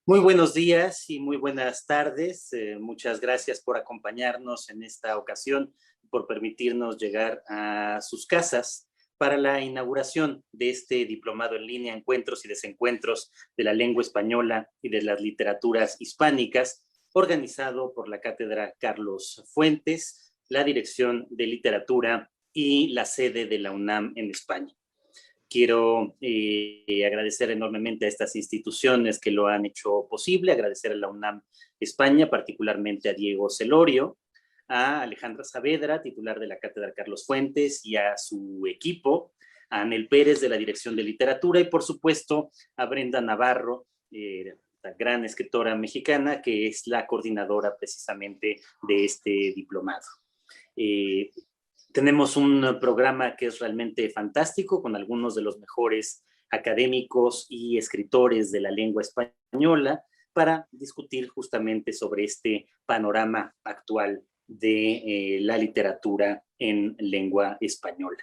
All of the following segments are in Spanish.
Muy buenos días y muy buenas tardes. Muchas gracias por acompañarnos en esta ocasión, por permitirnos llegar a sus casas para la inauguración de este diplomado en línea, Encuentros y Desencuentros de la Lengua Española y de las Literaturas Hispánicas, organizado por la Cátedra Carlos Fuentes, la Dirección de Literatura y la sede de la UNAM en España. Quiero agradecer enormemente a estas instituciones que lo han hecho posible, agradecer a la UNAM España, particularmente a Diego Celorio, a Alejandra Saavedra, titular de la Cátedra Carlos Fuentes, y a su equipo, a Anel Pérez de la Dirección de Literatura, y por supuesto a Brenda Navarro, la gran escritora mexicana, que es la coordinadora precisamente de este diplomado. Tenemos un programa que es realmente fantástico, con algunos de los mejores académicos y escritores de la lengua española, para discutir justamente sobre este panorama actual de la literatura en lengua española.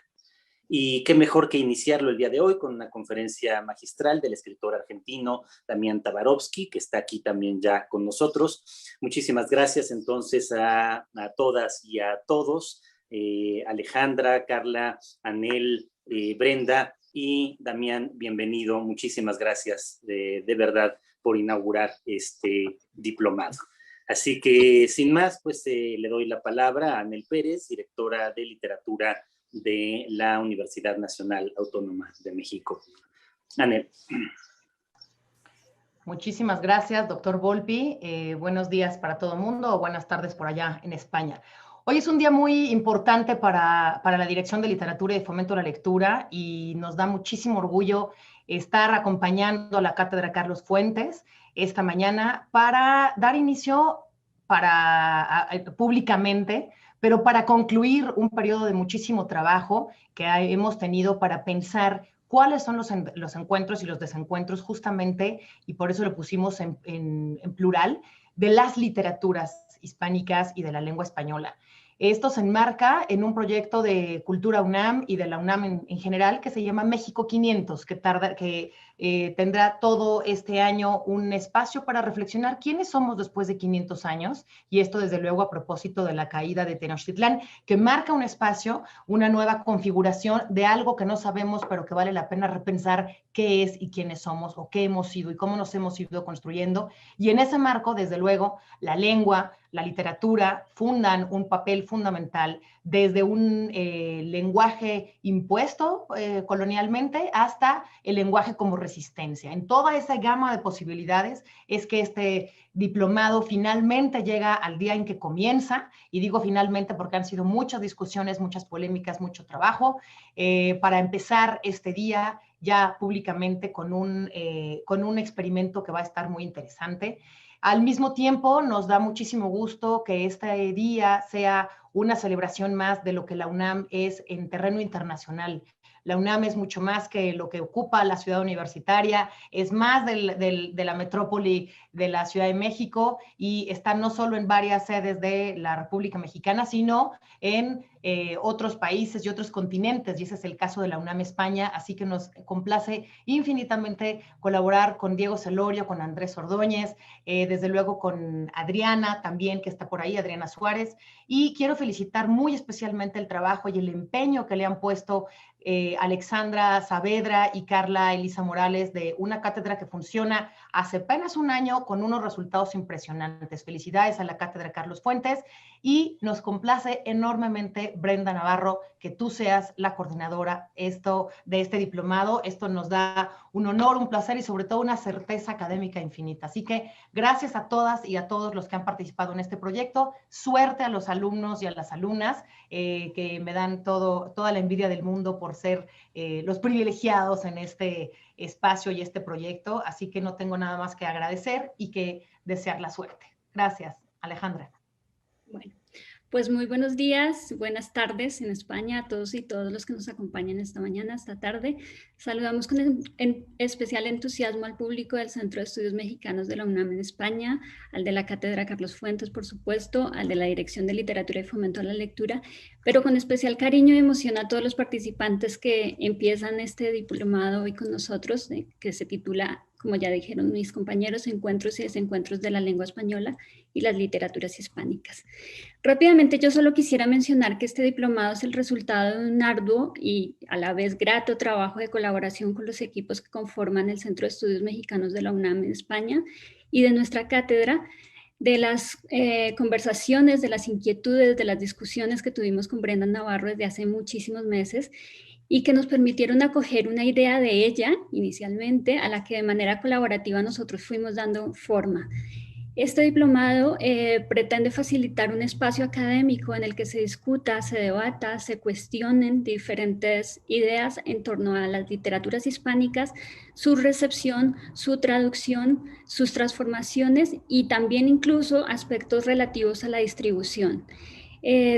Y qué mejor que iniciarlo el día de hoy con una conferencia magistral del escritor argentino Damián Tabarovsky, que está aquí también ya con nosotros. Muchísimas gracias entonces a todas y a todos. Alejandra, Carla, Anel, Brenda y Damián, bienvenido. Muchísimas gracias de verdad por inaugurar este diplomado. Así que sin más, pues le doy la palabra a Anel Pérez, directora de literatura de la Universidad Nacional Autónoma de México. Anel. Muchísimas gracias, doctor Volpi. Buenos días para todo el mundo o buenas tardes por allá en España. Hoy es un día muy importante para la Dirección de Literatura y de Fomento a la Lectura y nos da muchísimo orgullo estar acompañando a la Cátedra Carlos Fuentes esta mañana para dar inicio públicamente, pero para concluir un periodo de muchísimo trabajo que hemos tenido para pensar cuáles son los encuentros y los desencuentros justamente, y por eso lo pusimos en plural, de las literaturas hispánicas y de la lengua española. Esto se enmarca en un proyecto de Cultura UNAM y de la UNAM en general que se llama México 500, que tendrá todo este año un espacio para reflexionar quiénes somos después de 500 años, y esto desde luego a propósito de la caída de Tenochtitlán, que marca un espacio, una nueva configuración de algo que no sabemos, pero que vale la pena repensar qué es y quiénes somos, o qué hemos sido y cómo nos hemos ido construyendo. Y en ese marco, desde luego, la lengua, la literatura fundan un papel fundamental desde un lenguaje impuesto colonialmente hasta el lenguaje como resistencia. En toda esa gama de posibilidades es que este diplomado finalmente llega al día en que comienza, y digo finalmente porque han sido muchas discusiones, muchas polémicas, mucho trabajo, para empezar este día ya públicamente con un experimento que va a estar muy interesante. Al mismo tiempo, nos da muchísimo gusto que este día sea una celebración más de lo que la UNAM es en terreno internacional. La UNAM es mucho más que lo que ocupa la ciudad universitaria, es más de la metrópoli de la Ciudad de México, y está no solo en varias sedes de la República Mexicana, sino en otros países y otros continentes, y ese es el caso de la UNAM España. Así que nos complace infinitamente colaborar con Diego Celorio, con Andrés Ordóñez, desde luego con Adriana también, que está por ahí, Adriana Suárez, y quiero felicitar muy especialmente el trabajo y el empeño que le han puesto Alexandra Saavedra y Carla Elisa Morales, de una cátedra que funciona hace apenas un año con unos resultados impresionantes. Felicidades a la Cátedra Carlos Fuentes, y nos complace enormemente, Brenda Navarro, que tú seas la coordinadora de este diplomado. Esto nos da un honor, un placer y sobre todo una certeza académica infinita. Así que gracias a todas y a todos los que han participado en este proyecto. Suerte a los alumnos y a las alumnas, que me dan toda la envidia del mundo por ser los privilegiados en este espacio y este proyecto. Así que no tengo nada más que agradecer y que desear la suerte. Gracias, Alejandra. Bueno, pues muy buenos días, buenas tardes en España a todos y todas los que nos acompañan esta mañana, esta tarde. Saludamos con especial entusiasmo al público del Centro de Estudios Mexicanos de la UNAM en España, al de la Cátedra Carlos Fuentes, por supuesto, al de la Dirección de Literatura y Fomento a la Lectura, pero con especial cariño y emoción a todos los participantes que empiezan este diplomado hoy con nosotros, que se titula como ya dijeron mis compañeros, encuentros y desencuentros de la lengua española y las literaturas hispánicas. Rápidamente, yo solo quisiera mencionar que este diplomado es el resultado de un arduo y a la vez grato trabajo de colaboración con los equipos que conforman el Centro de Estudios Mexicanos de la UNAM en España y de nuestra cátedra, de las conversaciones, de las inquietudes, de las discusiones que tuvimos con Brenda Navarro desde hace muchísimos meses y que nos permitieron acoger una idea de ella inicialmente, a la que de manera colaborativa nosotros fuimos dando forma. Este diplomado pretende facilitar un espacio académico en el que se discuta, se debata, se cuestionen diferentes ideas en torno a las literaturas hispánicas, su recepción, su traducción, sus transformaciones y también incluso aspectos relativos a la distribución.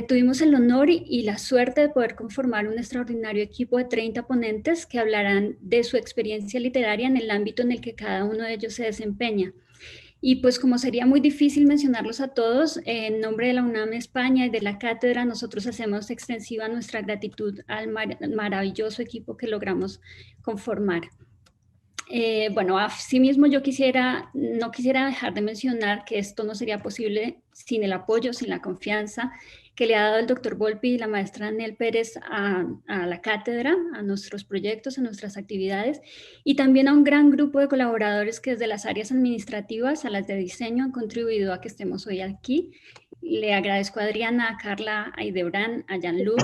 Tuvimos el honor y la suerte de poder conformar un extraordinario equipo de 30 ponentes que hablarán de su experiencia literaria en el ámbito en el que cada uno de ellos se desempeña. Y pues como sería muy difícil mencionarlos a todos, en nombre de la UNAM España y de la cátedra, nosotros hacemos extensiva nuestra gratitud al maravilloso equipo que logramos conformar. Bueno, asimismo yo no quisiera dejar de mencionar que esto no sería posible sin el apoyo, sin la confianza que le ha dado el doctor Volpi y la maestra Anel Pérez a la cátedra, a nuestros proyectos, a nuestras actividades, y también a un gran grupo de colaboradores que desde las áreas administrativas a las de diseño han contribuido a que estemos hoy aquí. Le agradezco a Adriana, a Carla, a Idebrán, a Jean-Luc,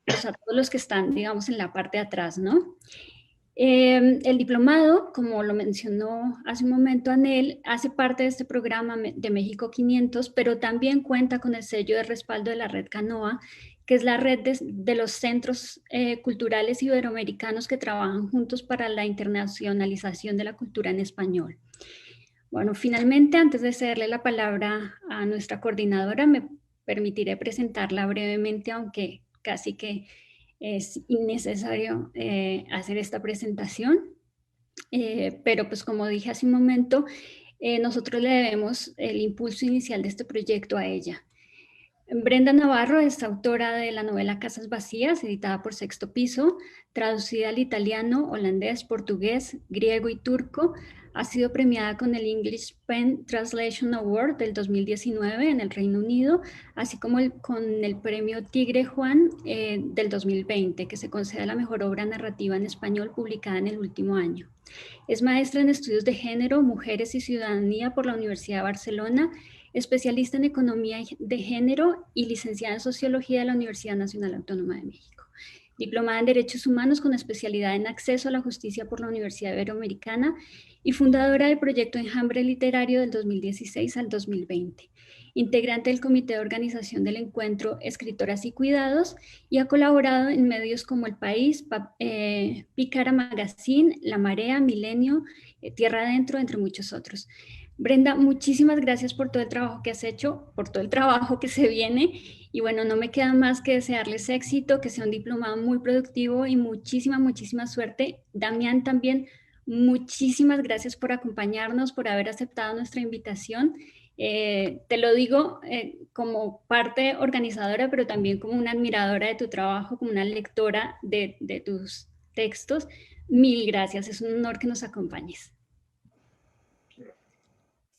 pues a todos los que están, digamos, en la parte de atrás, ¿no? El diplomado, como lo mencionó hace un momento Anel, hace parte de este programa de México 500, pero también cuenta con el sello de respaldo de la red Canoa, que es la red de los centros culturales iberoamericanos que trabajan juntos para la internacionalización de la cultura en español. Bueno, finalmente, antes de cederle la palabra a nuestra coordinadora, me permitiré presentarla brevemente, aunque casi que es innecesario hacer esta presentación, pero pues como dije hace un momento, nosotros le debemos el impulso inicial de este proyecto a ella. Brenda Navarro es autora de la novela Casas Vacías, editada por Sexto Piso, traducida al italiano, holandés, portugués, griego y turco. Ha sido premiada con el English Pen Translation Award del 2019 en el Reino Unido, así como con el premio Tigre Juan del 2020, que se concede a la mejor obra narrativa en español publicada en el último año. Es maestra en estudios de género, mujeres y ciudadanía por la Universidad de Barcelona, especialista en economía de género y licenciada en sociología de la Universidad Nacional Autónoma de México. Diplomada en Derechos Humanos con especialidad en acceso a la justicia por la Universidad Iberoamericana y fundadora del proyecto Enjambre Literario del 2016 al 2020. Integrante del Comité de Organización del Encuentro Escritoras y Cuidados y ha colaborado en medios como El País, Pícara Magazine, La Marea, Milenio, Tierra Adentro, entre muchos otros. Brenda, muchísimas gracias por todo el trabajo que has hecho, por todo el trabajo que se viene y bueno, no me queda más que desearles éxito, que sea un diplomado muy productivo y muchísima suerte. Damián también, muchísimas gracias por acompañarnos, por haber aceptado nuestra invitación. Te lo digo como parte organizadora, pero también como una admiradora de tu trabajo, como una lectora de tus textos. Mil gracias, es un honor que nos acompañes.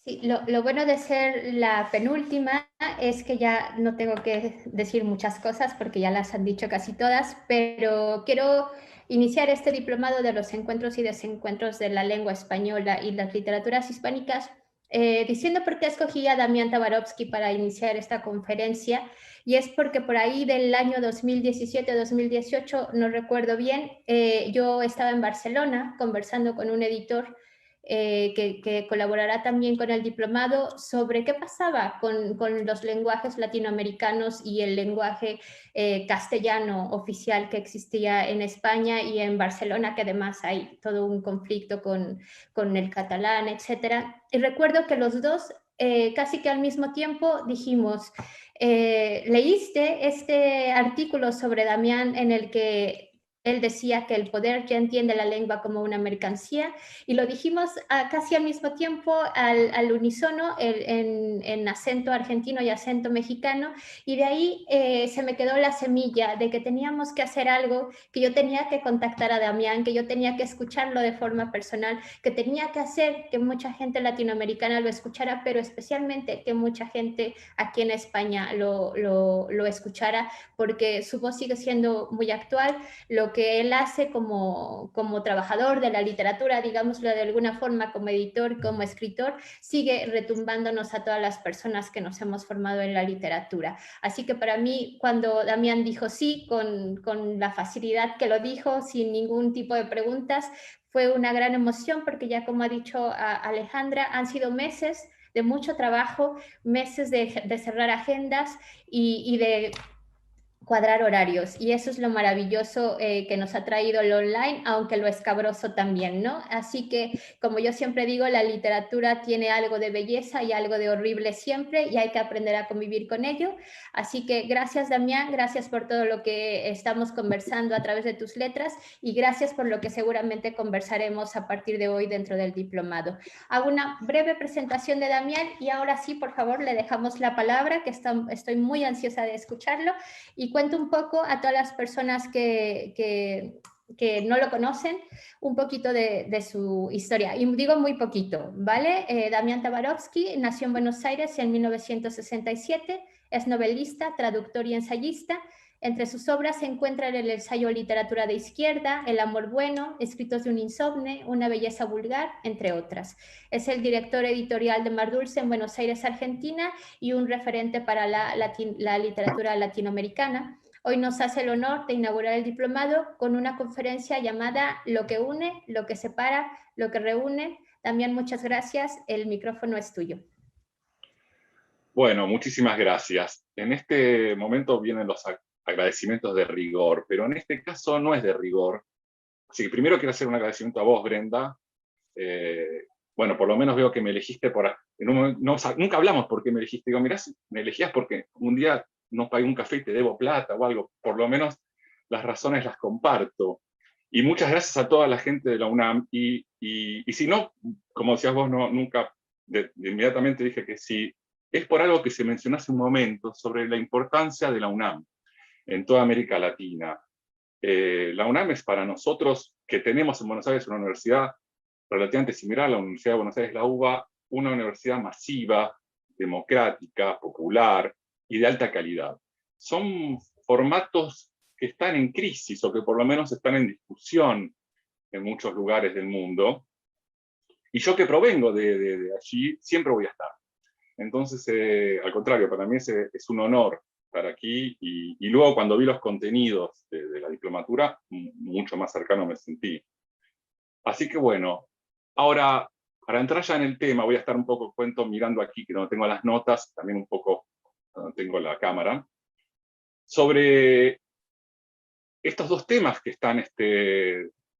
Sí, lo bueno de ser la penúltima es que ya no tengo que decir muchas cosas porque ya las han dicho casi todas, pero quiero iniciar este diplomado de los encuentros y desencuentros de la lengua española y las literaturas hispánicas diciendo por qué escogí a Damián Tabarovsky para iniciar esta conferencia, y es porque por ahí del año 2017-2018, no recuerdo bien, yo estaba en Barcelona conversando con un editor que colaborará también con el diplomado sobre qué pasaba con los lenguajes latinoamericanos y el lenguaje castellano oficial que existía en España y en Barcelona, que además hay todo un conflicto con el catalán, etc. Y recuerdo que los dos casi que al mismo tiempo dijimos, ¿leíste este artículo sobre Damián en el que Él decía que el poder ya entiende la lengua como una mercancía, y lo dijimos casi al mismo tiempo, al unísono, en acento argentino y acento mexicano, y de ahí se me quedó la semilla de que teníamos que hacer algo, que yo tenía que contactar a Damián, que yo tenía que escucharlo de forma personal, que tenía que hacer que mucha gente latinoamericana lo escuchara, pero especialmente que mucha gente aquí en España lo escuchara, porque su voz sigue siendo muy actual. Lo que él hace como trabajador de la literatura, digámoslo de alguna forma, como editor, como escritor, sigue retumbándonos a todas las personas que nos hemos formado en la literatura. Así que para mí, cuando Damián dijo sí, con la facilidad que lo dijo, sin ningún tipo de preguntas, fue una gran emoción, porque ya como ha dicho Alejandra, han sido meses de mucho trabajo, meses de cerrar agendas y de cuadrar horarios, y eso es lo maravilloso que nos ha traído el online, aunque lo escabroso también, ¿no? Así que, como yo siempre digo, la literatura tiene algo de belleza y algo de horrible siempre, y hay que aprender a convivir con ello. Así que gracias, Damián, gracias por todo lo que estamos conversando a través de tus letras, y gracias por lo que seguramente conversaremos a partir de hoy dentro del diplomado. Hago una breve presentación de Damián, y ahora sí, por favor, le dejamos la palabra, que estoy muy ansiosa de escucharlo, y cuento un poco a todas las personas que no lo conocen, un poquito de su historia. Y digo muy poquito, ¿vale? Damián Tabarovsky nació en Buenos Aires en 1967, es novelista, traductor y ensayista. Entre sus obras se encuentran el ensayo Literatura de Izquierda, El amor bueno, Escritos de un insomne, Una belleza vulgar, entre otras. Es el director editorial de Mar Dulce en Buenos Aires, Argentina, y un referente para la literatura latinoamericana. Hoy nos hace el honor de inaugurar el diplomado con una conferencia llamada Lo que une, lo que separa, lo que reúne. También muchas gracias, el micrófono es tuyo. Bueno, muchísimas gracias. En este momento vienen los agradecimientos de rigor, pero en este caso no es de rigor. Así que primero quiero hacer un agradecimiento a vos, Brenda. Bueno, por lo menos veo que me elegiste por... nunca hablamos por qué me elegiste. Digo, mirá, me elegías porque un día no pagué un café y te debo plata o algo. Por lo menos las razones las comparto. Y muchas gracias a toda la gente de la UNAM. Y si no, como decías vos, nunca inmediatamente dije que sí. Es por algo que se mencionó hace un momento sobre la importancia de la UNAM en toda América Latina. La UNAM es para nosotros, que tenemos en Buenos Aires una universidad relativamente similar a la Universidad de Buenos Aires, la UBA, una universidad masiva, democrática, popular y de alta calidad. Son formatos que están en crisis, o que por lo menos están en discusión en muchos lugares del mundo, y yo que provengo de allí, siempre voy a estar. Entonces, al contrario, para mí es un honor estar aquí, y luego cuando vi los contenidos de la diplomatura, mucho más cercano me sentí. Así que bueno, ahora, para entrar ya en el tema, voy a estar un poco, mirando aquí, que no tengo las notas, también un poco, no tengo la cámara, sobre estos dos temas que están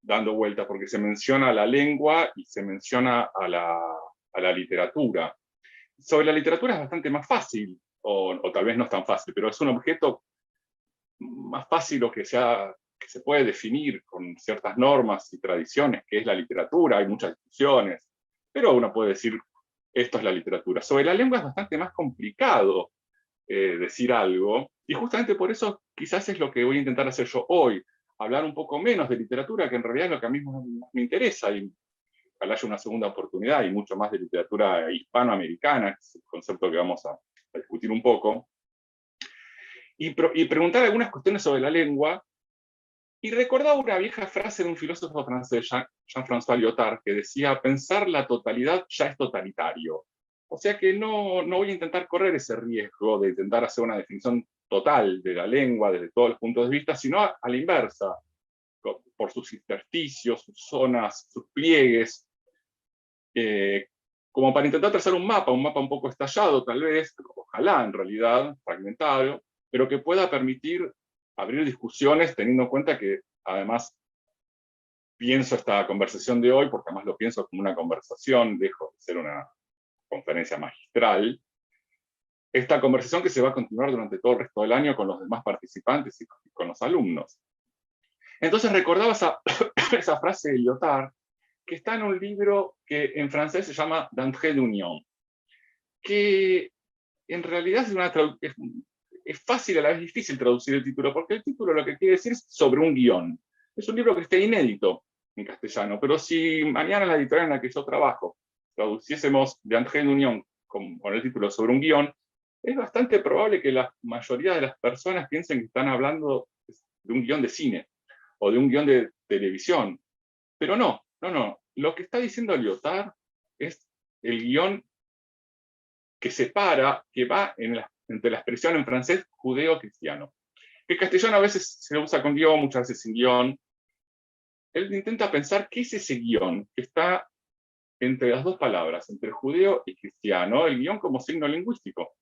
dando vuelta, porque se menciona la lengua y se menciona a la literatura. Sobre la literatura es bastante más fácil, o tal vez no es tan fácil, pero es un objeto más fácil, o que se puede definir con ciertas normas y tradiciones, que es la literatura. Hay muchas discusiones, pero uno puede decir, esto es la literatura. Sobre la lengua es bastante más complicado decir algo, y justamente por eso quizás es lo que voy a intentar hacer yo hoy, hablar un poco menos de literatura, que en realidad es lo que a mí me interesa, y ojalá haya una segunda oportunidad, y mucho más de literatura hispanoamericana, que es el concepto que vamos a discutir un poco, y preguntar algunas cuestiones sobre la lengua, y recordaba una vieja frase de un filósofo francés, Jean-François Lyotard, que decía: pensar la totalidad ya es totalitario. O sea que no voy a intentar correr ese riesgo de intentar hacer una definición total de la lengua desde todos los puntos de vista, sino a la inversa, por sus intersticios, sus zonas, sus pliegues, como para intentar trazar un mapa un poco estallado tal vez, ojalá en realidad, fragmentario, pero que pueda permitir abrir discusiones, teniendo en cuenta que además pienso esta conversación de hoy, porque además lo pienso como una conversación, dejo de ser una conferencia magistral, esta conversación que se va a continuar durante todo el resto del año con los demás participantes y con los alumnos. Entonces recordaba esa frase de Lyotard, que está en un libro que en francés se llama D'entrée d'union, que en realidad es fácil, a la vez difícil traducir el título, porque el título lo que quiere decir es sobre un guión. Es un libro que está inédito en castellano, pero si mañana en la editorial en la que yo trabajo traduciésemos D'entrée d'union con el título sobre un guión, es bastante probable que la mayoría de las personas piensen que están hablando de un guión de cine o de un guión de televisión. Pero no. Lo que está diciendo Lyotard es el guión que separa, que va entre la expresión en francés judeo-cristiano. El castellano a veces se usa con guión, muchas veces sin guión. Él intenta pensar qué es ese guión que está entre las dos palabras, entre judeo y cristiano, el guión como signo lingüístico.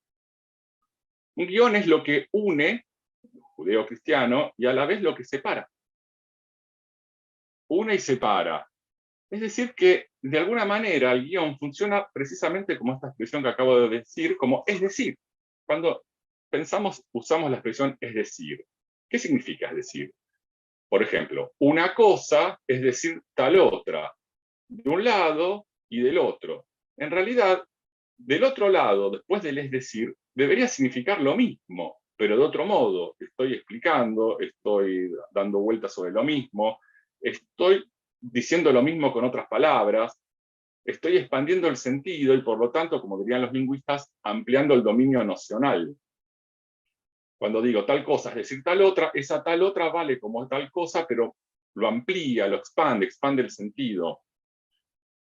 Un guión es lo que une, judeo-cristiano, y a la vez lo que separa. Une y separa. Es decir, que de alguna manera el guión funciona precisamente como esta expresión que acabo de decir, como es decir. Cuando pensamos, usamos la expresión es decir. ¿Qué significa es decir? Por ejemplo, una cosa es decir tal otra, de un lado y del otro. En realidad, del otro lado, después del es decir, debería significar lo mismo, pero de otro modo. Estoy explicando, estoy dando vueltas sobre lo mismo, estoy diciendo lo mismo con otras palabras, estoy expandiendo el sentido y por lo tanto, como dirían los lingüistas, ampliando el dominio nocional. Cuando digo tal cosa, es decir, tal otra, esa tal otra vale como tal cosa, pero lo amplía, lo expande el sentido.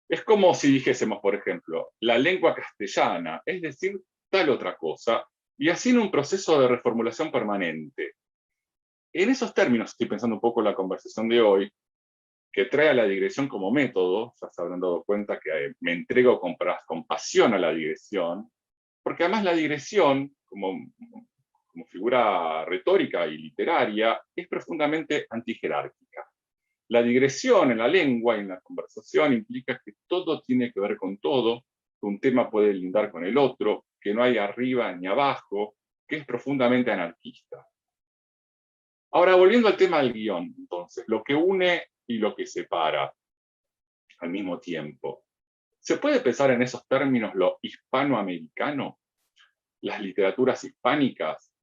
Es como si dijésemos, por ejemplo, la lengua castellana, es decir, tal otra cosa, y así en un proceso de reformulación permanente. En esos términos estoy pensando un poco en la conversación de hoy, que trae a la digresión como método. Ya se habrán dado cuenta que me entrego con pasión a la digresión, porque además la digresión, como figura retórica y literaria, es profundamente antijerárquica. La digresión en la lengua y en la conversación implica que todo tiene que ver con todo, que un tema puede lindar con el otro, que no hay arriba ni abajo, que es profundamente anarquista. Ahora, volviendo al tema del guión, entonces, lo que une y lo que separa al mismo tiempo. ¿Se puede pensar en esos términos lo hispanoamericano? Las literaturas hispánicas,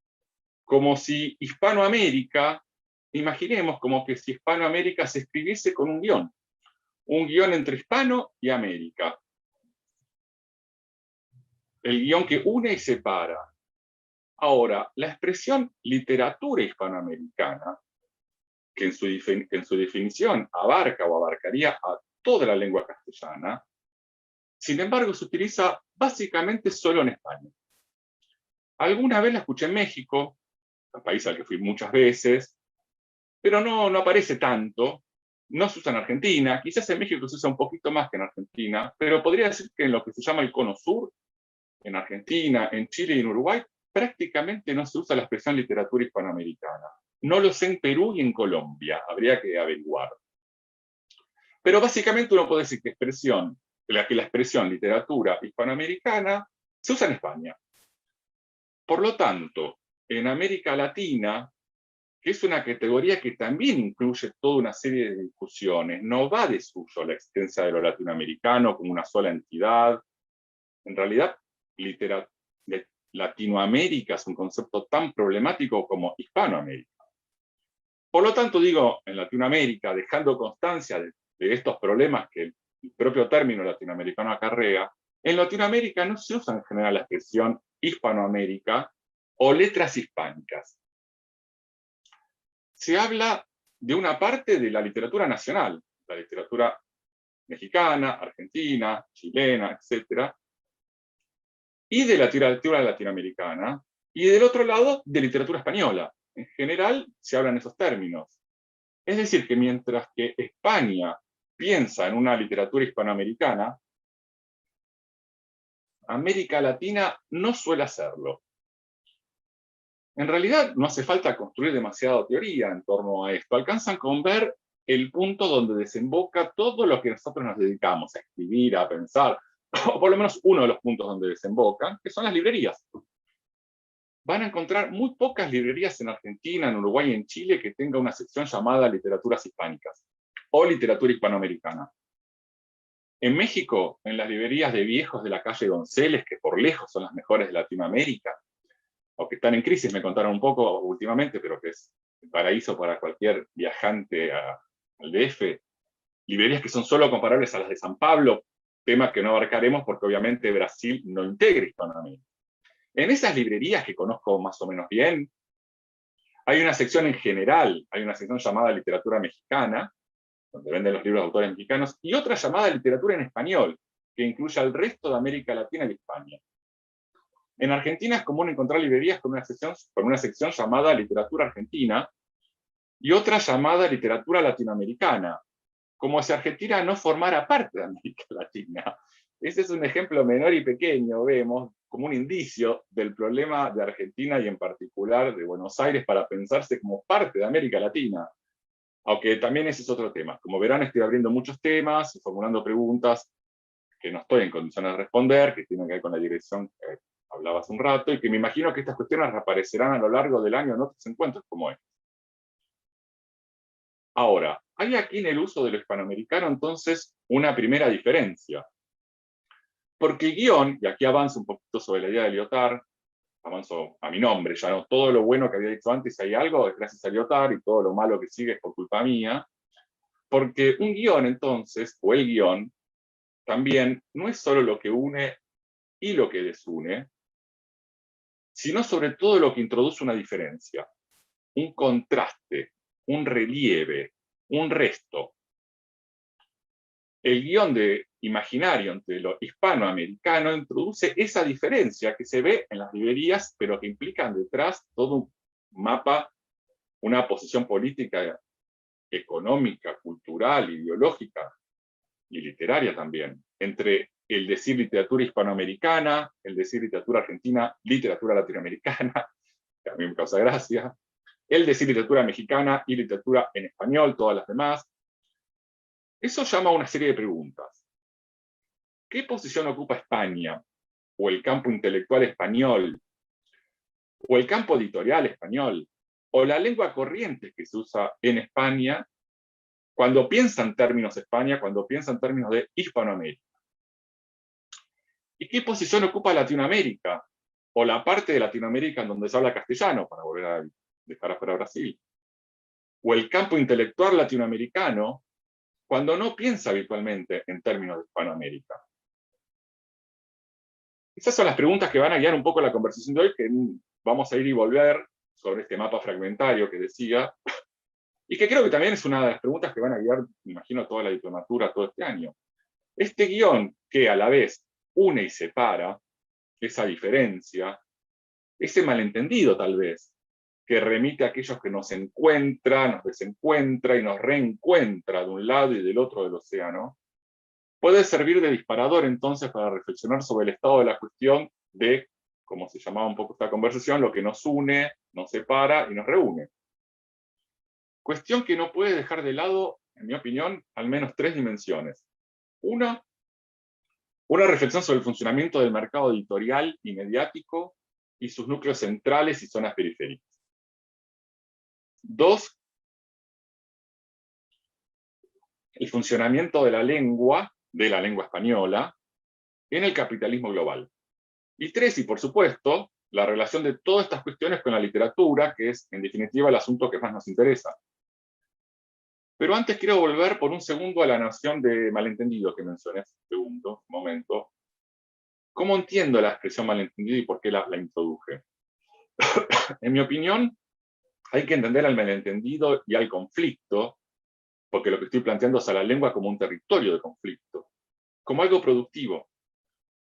como si Hispanoamérica, imaginemos como que si Hispanoamérica se escribiese con un guión entre hispano y América. El guión que une y separa. Ahora, la expresión literatura hispanoamericana, que en su definición abarca o abarcaría a toda la lengua castellana, sin embargo se utiliza básicamente solo en España. Alguna vez la escuché en México, un país al que fui muchas veces, pero no aparece tanto. No se usa en Argentina, quizás en México se usa un poquito más que en Argentina, pero podría decir que en lo que se llama el Cono Sur, en Argentina, en Chile y en Uruguay, prácticamente no se usa la expresión literatura hispanoamericana. No lo sé en Perú y en Colombia, habría que averiguar. Pero básicamente uno puede decir que la expresión literatura hispanoamericana se usa en España. Por lo tanto, en América Latina, que es una categoría que también incluye toda una serie de discusiones, no va de suyo la existencia de lo latinoamericano como una sola entidad. En realidad, Latinoamérica es un concepto tan problemático como Hispanoamérica. Por lo tanto, digo, en Latinoamérica, dejando constancia de estos problemas que el propio término latinoamericano acarrea, en Latinoamérica no se usa en general la expresión Hispanoamérica o letras hispánicas. Se habla de una parte de la literatura nacional, la literatura mexicana, argentina, chilena, etc., y de la literatura latinoamericana, y del otro lado, de literatura española. En general, se hablan esos términos. Es decir, que mientras que España piensa en una literatura hispanoamericana, América Latina no suele hacerlo. En realidad, no hace falta construir demasiada teoría en torno a esto. Alcanzan con ver el punto donde desemboca todo lo que nosotros nos dedicamos a escribir, a pensar, o por lo menos uno de los puntos donde desembocan, que son las librerías. van a encontrar muy pocas librerías en Argentina, en Uruguay y en Chile que tenga una sección llamada Literaturas Hispánicas o Literatura Hispanoamericana. En México, en las librerías de viejos de la calle Donceles, que por lejos son las mejores de Latinoamérica, o que están en crisis, me contaron un poco últimamente, pero que es el paraíso para cualquier viajante al DF, librerías que son solo comparables a las de San Pablo, tema que no abarcaremos porque obviamente Brasil no integra Hispanoamérica. En esas librerías que conozco más o menos bien, hay una sección en general, hay una sección llamada Literatura Mexicana, donde venden los libros de autores mexicanos, y otra llamada Literatura en Español, que incluye al resto de América Latina y España. En Argentina es común encontrar librerías con una sección llamada Literatura Argentina y otra llamada Literatura Latinoamericana, como si Argentina no formara parte de América Latina. Ese es un ejemplo menor y pequeño, vemos, como un indicio del problema de Argentina y en particular de Buenos Aires para pensarse como parte de América Latina. Aunque también ese es otro tema. Como verán, estoy abriendo muchos temas y formulando preguntas que no estoy en condiciones de responder, que tienen que ver con la dirección que hablaba hace un rato, y que me imagino que estas cuestiones reaparecerán a lo largo del año en otros encuentros como este. Ahora, hay aquí en el uso de lo hispanoamericano entonces una primera diferencia. Porque el guión, y aquí avanzo un poquito sobre la idea de Lyotard, avanzo a mi nombre, ya no todo lo bueno que había dicho antes, si hay algo, es gracias a Lyotard, y todo lo malo que sigue es por culpa mía, porque un guión entonces, o el guión, también no es solo lo que une y lo que desune, sino sobre todo lo que introduce una diferencia, un contraste, un relieve, un resto. El guión de imaginario entre lo hispanoamericano introduce esa diferencia que se ve en las librerías, pero que implican detrás todo un mapa, una posición política, económica, cultural, ideológica y literaria también, entre el decir literatura hispanoamericana, el decir literatura argentina, literatura latinoamericana, que a mí me causa gracia, el decir literatura mexicana y literatura en español, todas las demás. Eso llama a una serie de preguntas. ¿Qué posición ocupa España, o el campo intelectual español, o el campo editorial español, o la lengua corriente que se usa en España cuando piensa en términos España, cuando piensa en términos de Hispanoamérica? ¿Y qué posición ocupa Latinoamérica, o la parte de Latinoamérica en donde se habla castellano, para volver a dejar afuera Brasil? ¿O el campo intelectual latinoamericano cuando no piensa habitualmente en términos de Hispanoamérica? Esas son las preguntas que van a guiar un poco la conversación de hoy, que vamos a ir y volver sobre este mapa fragmentario que decía, y que creo que también es una de las preguntas que van a guiar, me imagino, toda la diplomatura todo este año. Este guión que a la vez une y separa, esa diferencia, ese malentendido tal vez, que remite a aquellos que nos encuentra, nos desencuentra y nos reencuentra de un lado y del otro del océano, puede servir de disparador entonces para reflexionar sobre el estado de la cuestión de, como se llamaba un poco esta conversación, lo que nos une, nos separa y nos reúne. Cuestión que no puede dejar de lado, en mi opinión, al menos tres dimensiones. Una reflexión sobre el funcionamiento del mercado editorial y mediático y sus núcleos centrales y zonas periféricas. Dos, el funcionamiento de la lengua española, en el capitalismo global. Y tres, y por supuesto, la relación de todas estas cuestiones con la literatura, que es, en definitiva, el asunto que más nos interesa. Pero antes quiero volver por un segundo a la noción de malentendido que mencioné hace un momento. ¿Cómo entiendo la expresión malentendido y por qué la introduje? En mi opinión, hay que entender al malentendido y al conflicto, porque lo que estoy planteando es a la lengua como un territorio de conflicto, como algo productivo.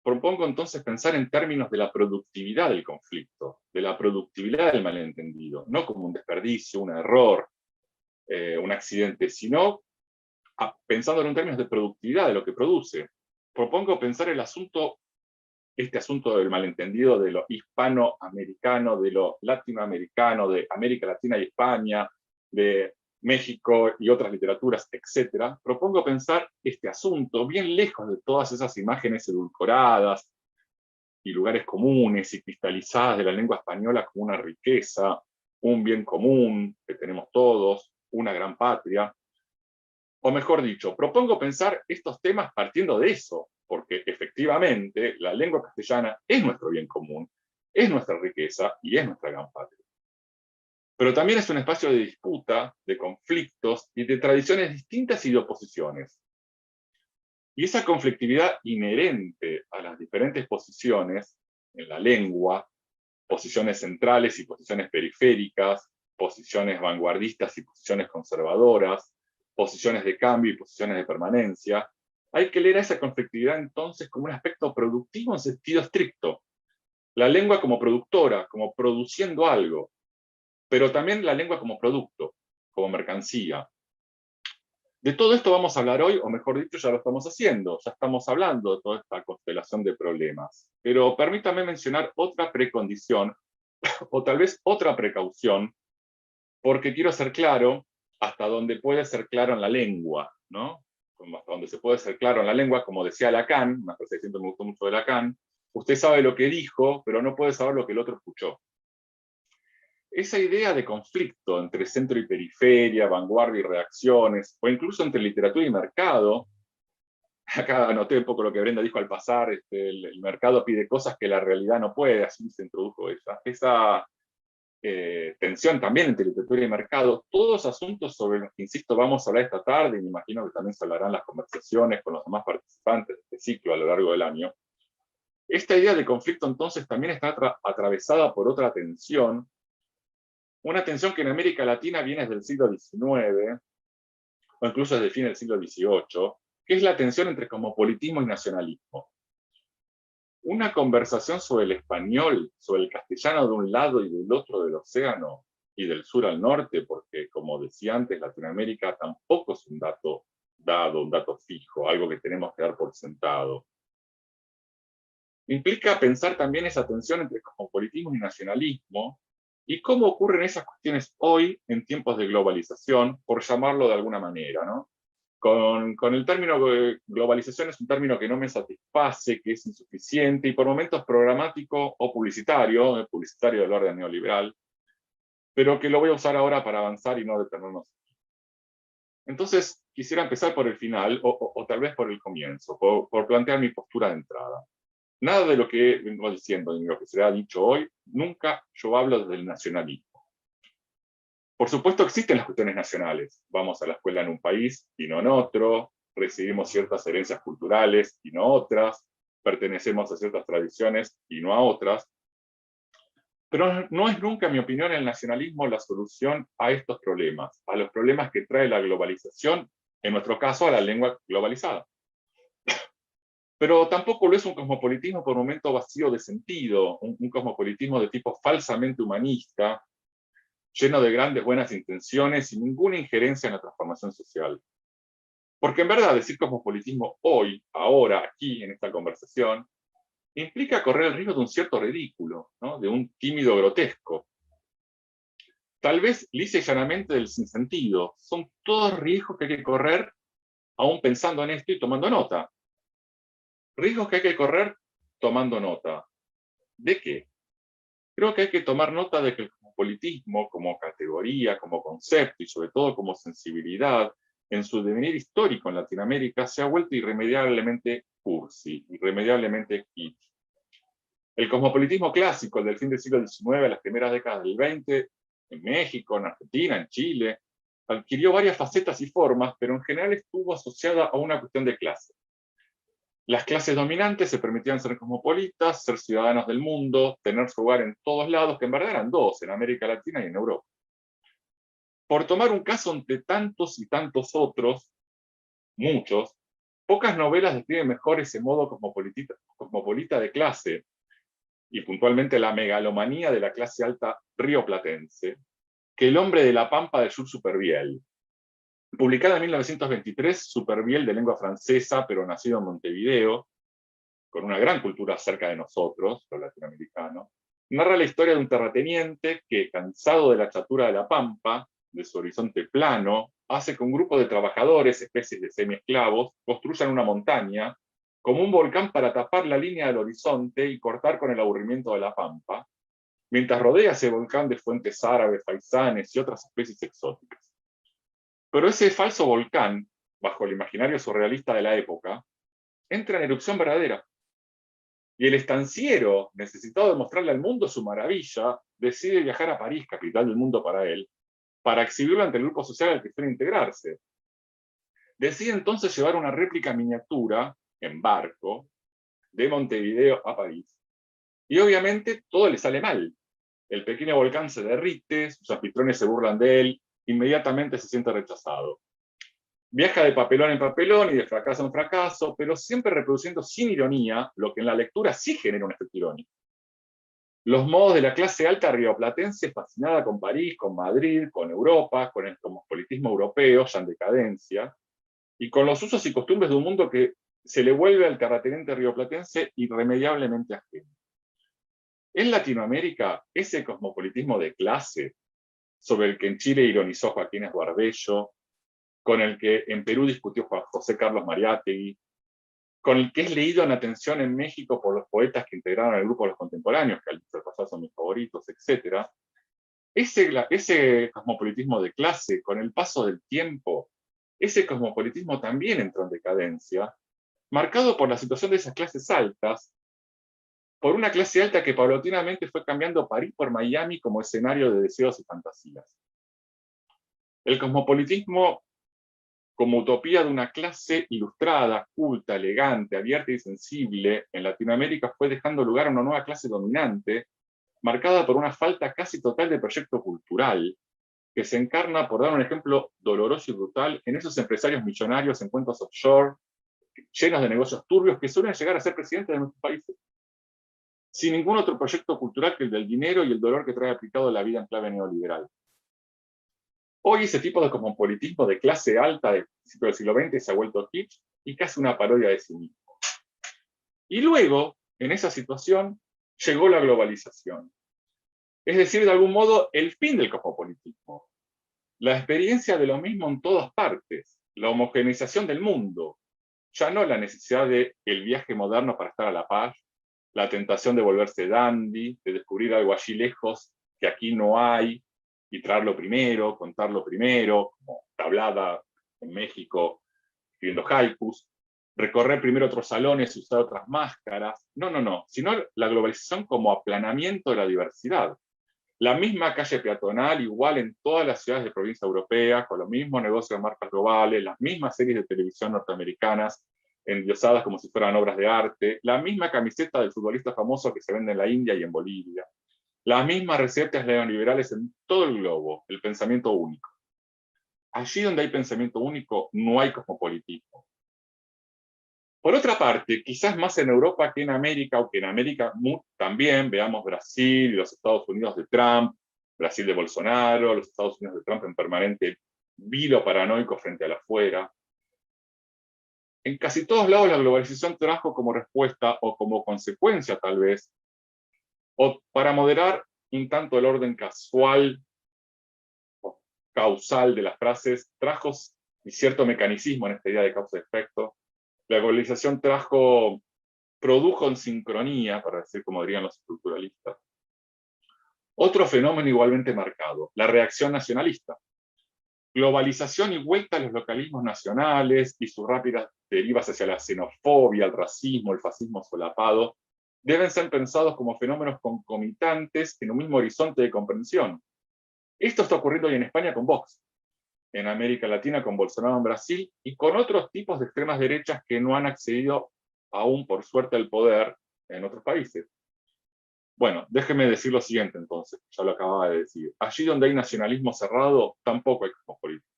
Propongo entonces pensar en términos de la productividad del conflicto, de la productividad del malentendido, no como un desperdicio, un error, un accidente, sino pensando en términos de productividad, de lo que produce. Propongo pensar este asunto del malentendido de lo hispanoamericano, de lo latinoamericano, de América Latina y España, de México y otras literaturas, etc. Propongo pensar este asunto bien lejos de todas esas imágenes edulcoradas, y lugares comunes y cristalizadas de la lengua española como una riqueza, un bien común que tenemos todos, una gran patria. O mejor dicho, propongo pensar estos temas partiendo de eso, porque efectivamente la lengua castellana es nuestro bien común, es nuestra riqueza y es nuestra gran patria. Pero también es un espacio de disputa, de conflictos y de tradiciones distintas y de oposiciones. Y esa conflictividad inherente a las diferentes posiciones en la lengua, posiciones centrales y posiciones periféricas, posiciones vanguardistas y posiciones conservadoras, posiciones de cambio y posiciones de permanencia, hay que leer a esa conflictividad entonces como un aspecto productivo en sentido estricto. La lengua como productora, como produciendo algo, pero también la lengua como producto, como mercancía. De todo esto vamos a hablar hoy, o mejor dicho, ya lo estamos haciendo, ya estamos hablando de toda esta constelación de problemas. Pero permítame mencionar otra precondición, o tal vez otra precaución, porque quiero ser claro hasta donde puede ser claro en la lengua, ¿no? Hasta donde se puede ser claro en la lengua, como decía Lacan, una frase que siempre me gustó mucho de Lacan, usted sabe lo que dijo, pero no puede saber lo que el otro escuchó. Esa idea de conflicto entre centro y periferia, vanguardia y reacciones, o incluso entre literatura y mercado, acá anoté un poco lo que Brenda dijo al pasar, el mercado pide cosas que la realidad no puede, así se introdujo esa tensión también entre literatura y mercado, todos asuntos sobre los que, insisto, vamos a hablar esta tarde, y me imagino que también se hablarán las conversaciones con los demás participantes de este ciclo a lo largo del año. Esta idea de conflicto entonces también está atravesada por otra tensión, una tensión que en América Latina viene desde el siglo XIX, o incluso desde el fin del siglo XVIII, que es la tensión entre cosmopolitismo y nacionalismo. Una conversación sobre el español, sobre el castellano de un lado y del otro del océano, y del sur al norte, porque como decía antes, Latinoamérica tampoco es un dato dado, un dato fijo, algo que tenemos que dar por sentado. Implica pensar también esa tensión entre cosmopolitismo y nacionalismo, y cómo ocurren esas cuestiones hoy en tiempos de globalización, por llamarlo de alguna manera, ¿no? Con el término globalización es un término que no me satisface, que es insuficiente y por momentos programático o publicitario del orden neoliberal, pero que lo voy a usar ahora para avanzar y no detenernos aquí. Entonces, quisiera empezar por el final, o tal vez por el comienzo, por plantear mi postura de entrada. Nada de lo que vengo diciendo, ni lo que se ha dicho hoy, nunca yo hablo del nacionalismo. Por supuesto existen las cuestiones nacionales. Vamos a la escuela en un país y no en otro, recibimos ciertas herencias culturales y no otras, pertenecemos a ciertas tradiciones y no a otras. Pero no es nunca, en mi opinión, el nacionalismo la solución a estos problemas, a los problemas que trae la globalización, en nuestro caso a la lengua globalizada. Pero tampoco lo es un cosmopolitismo por momento vacío de sentido, un cosmopolitismo de tipo falsamente humanista, lleno de grandes buenas intenciones y ninguna injerencia en la transformación social. Porque en verdad decir cosmopolitismo hoy, ahora, aquí, en esta conversación, implica correr el riesgo de un cierto ridículo, ¿no? De un tímido grotesco. Tal vez lisa y llanamente del sinsentido. Son todos riesgos que hay que correr, aún pensando en esto y tomando nota. Riesgos que hay que correr tomando nota. ¿De qué? Creo que hay que tomar nota de que el cosmopolitismo, como categoría, como concepto y sobre todo como sensibilidad, en su devenir histórico en Latinoamérica, se ha vuelto irremediablemente cursi, irremediablemente kitsch. El cosmopolitismo clásico, el del fin del siglo XIX a las primeras décadas del XX, en México, en Argentina, en Chile, adquirió varias facetas y formas, pero en general estuvo asociada a una cuestión de clase. Las clases dominantes se permitían ser cosmopolitas, ser ciudadanos del mundo, tener su hogar en todos lados, que en verdad eran dos, en América Latina y en Europa. Por tomar un caso entre tantos y tantos otros, muchos, pocas novelas describen mejor ese modo cosmopolita de clase, y puntualmente la megalomanía de la clase alta rioplatense, que El hombre de la pampa de Jules Supervielle. Publicada en 1923, Supervielle, de lengua francesa, pero nacido en Montevideo, con una gran cultura cerca de nosotros, los latinoamericanos, narra la historia de un terrateniente que, cansado de la chatura de la pampa, de su horizonte plano, hace que un grupo de trabajadores, especies de semiesclavos, construyan una montaña como un volcán para tapar la línea del horizonte y cortar con el aburrimiento de la pampa, mientras rodea ese volcán de fuentes árabes, faisanes y otras especies exóticas. Pero ese falso volcán, bajo el imaginario surrealista de la época, entra en erupción verdadera. Y el estanciero, necesitado de mostrarle al mundo su maravilla, decide viajar a París, capital del mundo para él, para exhibirlo ante el grupo social al que quiere integrarse. Decide entonces llevar una réplica miniatura, en barco, de Montevideo a París. Y obviamente todo le sale mal. El pequeño volcán se derrite, sus anfitriones se burlan de él, inmediatamente se siente rechazado. Viaja de papelón en papelón y de fracaso en fracaso, pero siempre reproduciendo sin ironía lo que en la lectura sí genera un efecto irónico. Los modos de la clase alta rioplatense fascinada con París, con Madrid, con Europa, con el cosmopolitismo europeo ya en decadencia, y con los usos y costumbres de un mundo que se le vuelve al terrateniente rioplatense irremediablemente ajeno. En Latinoamérica, ese cosmopolitismo de clase, sobre el que en Chile ironizó Joaquín Esbarbello, con el que en Perú discutió Juan José Carlos Mariátegui, con el que es leído en atención en México por los poetas que integraron el grupo de los contemporáneos, que al pasar son mis favoritos, etc. Ese cosmopolitismo de clase, con el paso del tiempo, ese cosmopolitismo también entró en decadencia, marcado por la situación de esas clases altas, por una clase alta que paulatinamente fue cambiando París por Miami como escenario de deseos y fantasías. El cosmopolitismo, como utopía de una clase ilustrada, culta, elegante, abierta y sensible, en Latinoamérica fue dejando lugar a una nueva clase dominante, marcada por una falta casi total de proyecto cultural, que se encarna, por dar un ejemplo doloroso y brutal, en esos empresarios millonarios en cuentos offshore, llenos de negocios turbios, que suelen llegar a ser presidentes de nuestros países, sin ningún otro proyecto cultural que el del dinero y el dolor que trae aplicado la vida en clave neoliberal. Hoy ese tipo de cosmopolitismo de clase alta del principio del siglo XX se ha vuelto kitsch y casi una parodia de sí mismo. Y luego, en esa situación, llegó la globalización. Es decir, de algún modo, el fin del cosmopolitismo. La experiencia de lo mismo en todas partes, la homogeneización del mundo, ya no la necesidad del viaje moderno para estar a la paz, la tentación de volverse dandy, de descubrir algo allí lejos que aquí no hay, y traerlo primero, contarlo primero, como Tablada en México, escribiendo haikus, recorrer primero otros salones y usar otras máscaras. No, sino la globalización como aplanamiento de la diversidad. La misma calle peatonal igual en todas las ciudades de provincia europea, con los mismos negocios de marcas globales, las mismas series de televisión norteamericanas, endiosadas como si fueran obras de arte, la misma camiseta del futbolista famoso que se vende en la India y en Bolivia, las mismas recetas neoliberales en todo el globo, el pensamiento único. Allí donde hay pensamiento único no hay cosmopolitismo. Por otra parte, quizás más en Europa que en América, aunque en América también veamos Brasil y los Estados Unidos de Trump, Brasil de Bolsonaro, los Estados Unidos de Trump en permanente vilo paranoico frente al afuera. En casi todos lados la globalización trajo como respuesta o como consecuencia tal vez, o para moderar un tanto el orden casual o causal de las frases, trajo cierto mecanicismo en esta idea de causa-efecto. La globalización produjo en sincronía, para decir como dirían los estructuralistas, otro fenómeno igualmente marcado, la reacción nacionalista. Globalización y vuelta a los localismos nacionales y sus rápidas derivas hacia la xenofobia, el racismo, el fascismo solapado, deben ser pensados como fenómenos concomitantes en un mismo horizonte de comprensión. Esto está ocurriendo hoy en España con Vox, en América Latina con Bolsonaro en Brasil, y con otros tipos de extremas derechas que no han accedido aún, por suerte, al poder en otros países. Bueno, déjeme decir lo siguiente entonces, ya lo acababa de decir. Allí donde hay nacionalismo cerrado, tampoco hay cosmopolitismo.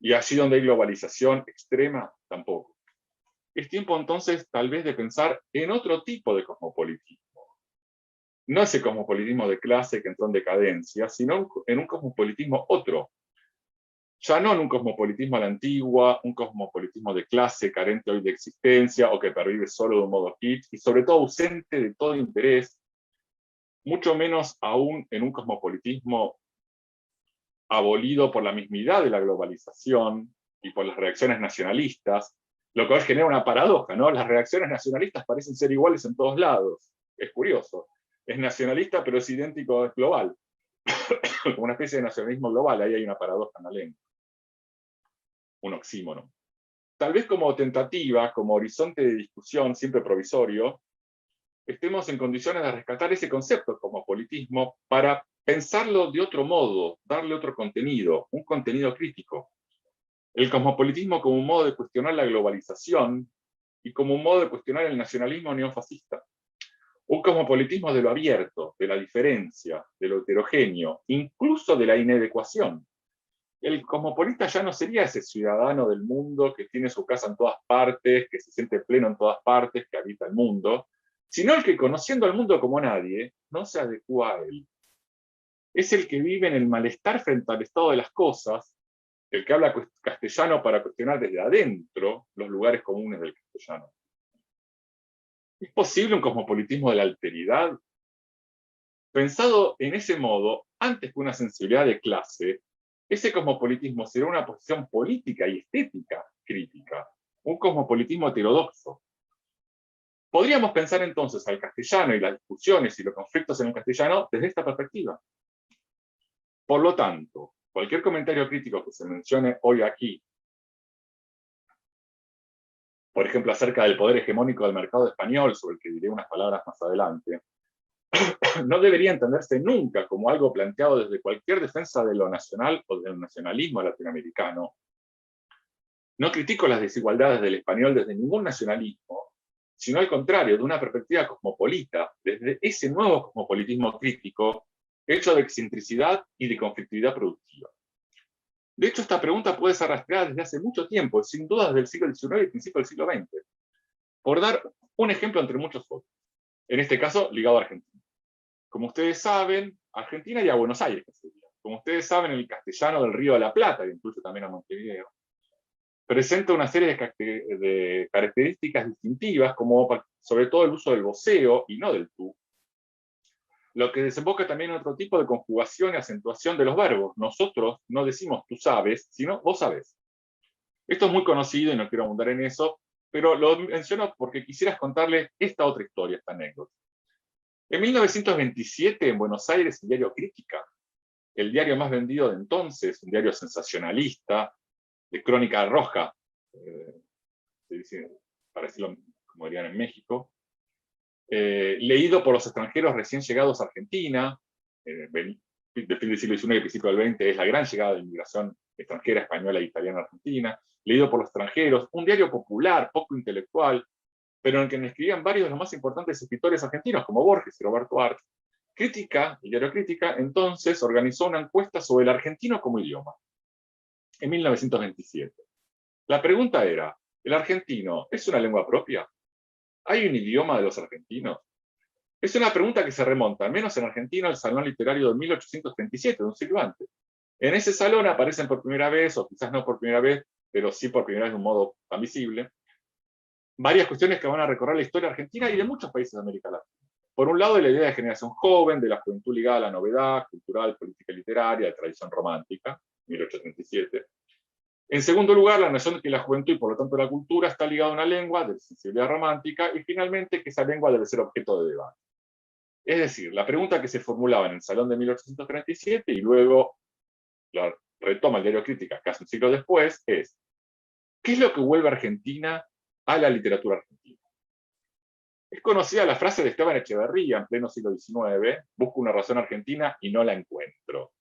Y allí donde hay globalización extrema, tampoco. Es tiempo entonces tal vez de pensar en otro tipo de cosmopolitismo. No ese cosmopolitismo de clase que entró en decadencia, sino en un cosmopolitismo otro. Ya no en un cosmopolitismo a la antigua, un cosmopolitismo de clase carente hoy de existencia o que pervive solo de un modo kitsch y sobre todo ausente de todo interés, mucho menos aún en un cosmopolitismo abolido por la mismidad de la globalización y por las reacciones nacionalistas, Lo cual genera una paradoja, ¿no? Las reacciones nacionalistas parecen ser iguales en todos lados. Es curioso. Es nacionalista, pero es idéntico, es global. Como una especie de nacionalismo global, ahí hay una paradoja en la lengua. Un oxímono. Tal vez como tentativa, como horizonte de discusión, siempre provisorio, estemos en condiciones de rescatar ese concepto como politismo para pensarlo de otro modo, darle otro contenido, un contenido crítico. El cosmopolitismo como un modo de cuestionar la globalización y como un modo de cuestionar el nacionalismo neofascista. Un cosmopolitismo de lo abierto, de la diferencia, de lo heterogéneo, incluso de la inadecuación. El cosmopolita ya no sería ese ciudadano del mundo que tiene su casa en todas partes, que se siente pleno en todas partes, que habita el mundo, sino el que, conociendo al mundo como nadie, no se adecua a él. Es el que vive en el malestar frente al estado de las cosas, el que habla castellano para cuestionar desde adentro los lugares comunes del castellano. ¿Es posible un cosmopolitismo de la alteridad? Pensado en ese modo, antes que una sensibilidad de clase, ese cosmopolitismo sería una posición política y estética crítica, un cosmopolitismo heterodoxo. Podríamos pensar entonces al castellano y las discusiones y los conflictos en el castellano desde esta perspectiva. Por lo tanto, cualquier comentario crítico que se mencione hoy aquí, por ejemplo, acerca del poder hegemónico del mercado español, sobre el que diré unas palabras más adelante, no debería entenderse nunca como algo planteado desde cualquier defensa de lo nacional o del nacionalismo latinoamericano. No critico las desigualdades del español desde ningún nacionalismo, sino al contrario, de una perspectiva cosmopolita, desde ese nuevo cosmopolitismo crítico, hecho de excentricidad y de conflictividad productiva. De hecho, esta pregunta puede ser rastreada desde hace mucho tiempo, sin duda desde el siglo XIX y principio del siglo XX. Por dar un ejemplo entre muchos otros, en este caso ligado a Argentina. Como ustedes saben, Argentina y a Buenos Aires, como ustedes saben, el castellano del Río de la Plata, que incluye también a Montevideo, presenta una serie de características distintivas, como sobre todo el uso del voceo y no del tú, lo que desemboca también en otro tipo de conjugación y acentuación de los verbos. Nosotros no decimos tú sabes, sino vos sabés. Esto es muy conocido y no quiero abundar en eso, pero lo menciono porque quisiera contarles esta otra historia, esta anécdota. En 1927, en Buenos Aires, el diario Crítica, el diario más vendido de entonces, un diario sensacionalista, de crónica roja, se dice, para decirlo como dirían en México, leído por los extranjeros recién llegados a Argentina, del fin del siglo XIX y principio del XX, es la gran llegada de la inmigración extranjera, española e italiana a Argentina, leído por los extranjeros, un diario popular, poco intelectual, pero en el que escribían varios de los más importantes escritores argentinos, como Borges y Roberto Arlt. Crítica, el diario Crítica, entonces organizó una encuesta sobre el argentino como idioma, en 1927. La pregunta era, ¿el argentino es una lengua propia? ¿Hay un idioma de los argentinos? Es una pregunta que se remonta, al menos en Argentina, al Salón Literario de 1837, de un siglo antes. En ese salón aparecen por primera vez, o quizás no por primera vez, pero sí por primera vez de un modo tan visible, varias cuestiones que van a recorrer la historia argentina y de muchos países de América Latina. Por un lado, de la idea de generación joven, de la juventud ligada a la novedad, cultural, política y literaria, de tradición romántica, 1837. En segundo lugar, la noción de que la juventud y por lo tanto la cultura está ligada a una lengua de sensibilidad romántica y finalmente que esa lengua debe ser objeto de debate. Es decir, la pregunta que se formulaba en el Salón de 1837 y luego la retoma el diario Crítica casi un siglo después es, ¿qué es lo que vuelve a Argentina a la literatura argentina? Es conocida la frase de Esteban Echeverría en pleno siglo XIX, busco una razón argentina y no la encuentro.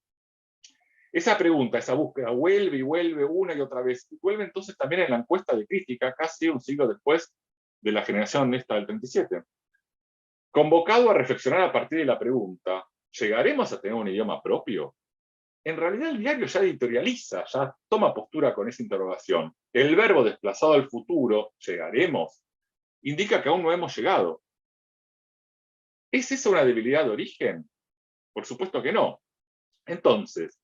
Esa pregunta, esa búsqueda, vuelve y vuelve una y otra vez, y vuelve entonces también en la encuesta de Crítica, casi un siglo después de la generación esta del 37. Convocado a reflexionar a partir de la pregunta, ¿llegaremos a tener un idioma propio? En realidad el diario ya editorializa, ya toma postura con esa interrogación. El verbo desplazado al futuro, ¿llegaremos?, indica que aún no hemos llegado. ¿Es esa una debilidad de origen? Por supuesto que no. Entonces,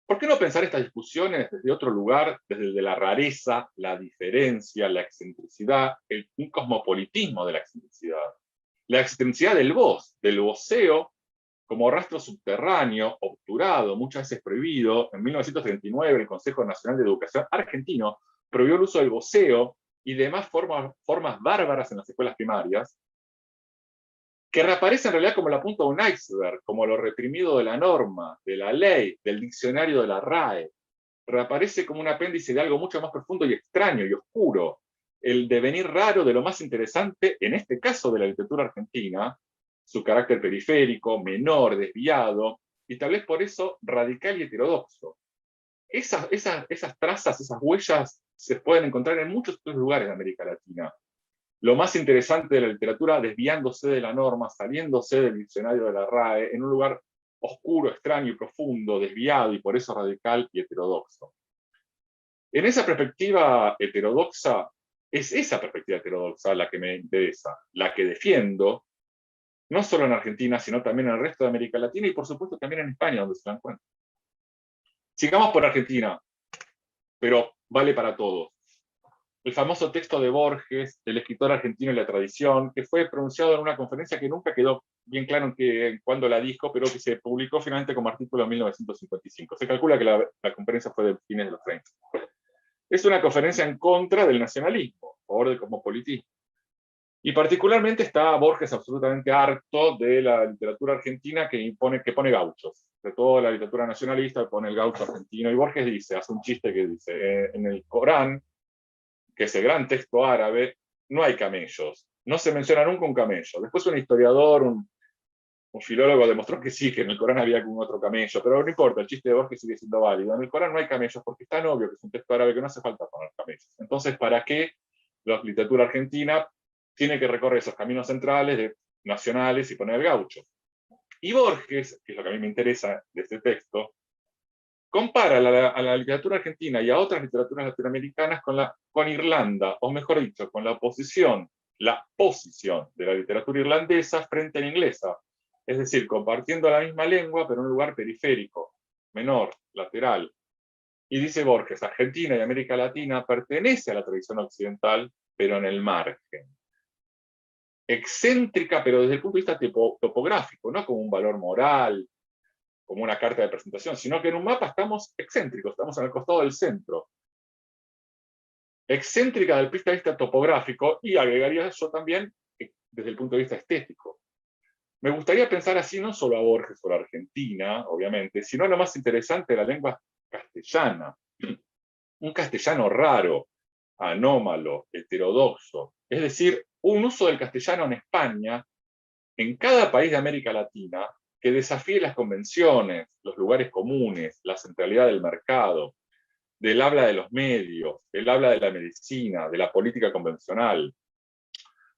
¿por qué no pensar estas discusiones desde otro lugar, desde el de la rareza, la diferencia, la excentricidad, un cosmopolitismo de la excentricidad del voz, del voceo, como rastro subterráneo, obturado, muchas veces prohibido? En 1939 el Consejo Nacional de Educación argentino prohibió el uso del voceo y demás formas bárbaras en las escuelas primarias, que reaparece en realidad como la punta de un iceberg, como lo reprimido de la norma, de la ley, del diccionario de la RAE. Reaparece como un apéndice de algo mucho más profundo y extraño y oscuro, el devenir raro de lo más interesante, en este caso de la literatura argentina, su carácter periférico, menor, desviado, y tal vez por eso radical y heterodoxo. Esas trazas, esas huellas, se pueden encontrar en muchos otros lugares de América Latina. Lo más interesante de la literatura desviándose de la norma, saliéndose del diccionario de la RAE, en un lugar oscuro, extraño y profundo, desviado y por eso radical y heterodoxo. En esa perspectiva heterodoxa, es esa perspectiva heterodoxa la que me interesa, la que defiendo, no solo en Argentina, sino también en el resto de América Latina y por supuesto también en España, donde se la encuentra. Sigamos por Argentina, pero vale para todos. El famoso texto de Borges, del escritor argentino y la tradición, que fue pronunciado en una conferencia que nunca quedó bien claro en cuándo la dijo, pero que se publicó finalmente como artículo en 1955. Se calcula que la conferencia fue de fines de los 30. Es una conferencia en contra del nacionalismo, a favor del cosmopolitismo. Y particularmente está Borges absolutamente harto de la literatura argentina que pone gauchos. De toda la literatura nacionalista pone el gaucho argentino. Y Borges dice, hace un chiste que dice, en el Corán, que es el gran texto árabe, no hay camellos. No se menciona nunca un camello. Después un historiador, un filólogo demostró que sí, que en el Corán había algún otro camello, pero no importa, el chiste de Borges sigue siendo válido. En el Corán no hay camellos porque es tan obvio que es un texto árabe que no hace falta poner camellos. Entonces, ¿para qué la literatura argentina tiene que recorrer esos caminos centrales nacionales y poner el gaucho? Y Borges, que es lo que a mí me interesa de este texto, compara a la literatura argentina y a otras literaturas latinoamericanas con Irlanda, o mejor dicho, con la posición de la literatura irlandesa frente a la inglesa. Es decir, compartiendo la misma lengua, pero en un lugar periférico, menor, lateral. Y dice Borges, Argentina y América Latina pertenece a la tradición occidental, pero en el margen. Excéntrica, pero desde el punto de vista topográfico, no como un valor moral, como una carta de presentación, sino que en un mapa estamos excéntricos, estamos en el costado del centro. Excéntrica desde el punto de vista topográfico, y agregaría yo también desde el punto de vista estético. Me gustaría pensar así no solo a Borges o a la Argentina, obviamente, sino a lo más interesante de la lengua castellana. Un castellano raro, anómalo, heterodoxo. Es decir, un uso del castellano en España, en cada país de América Latina, que desafíe las convenciones, los lugares comunes, la centralidad del mercado, del habla de los medios, del habla de la medicina, de la política convencional.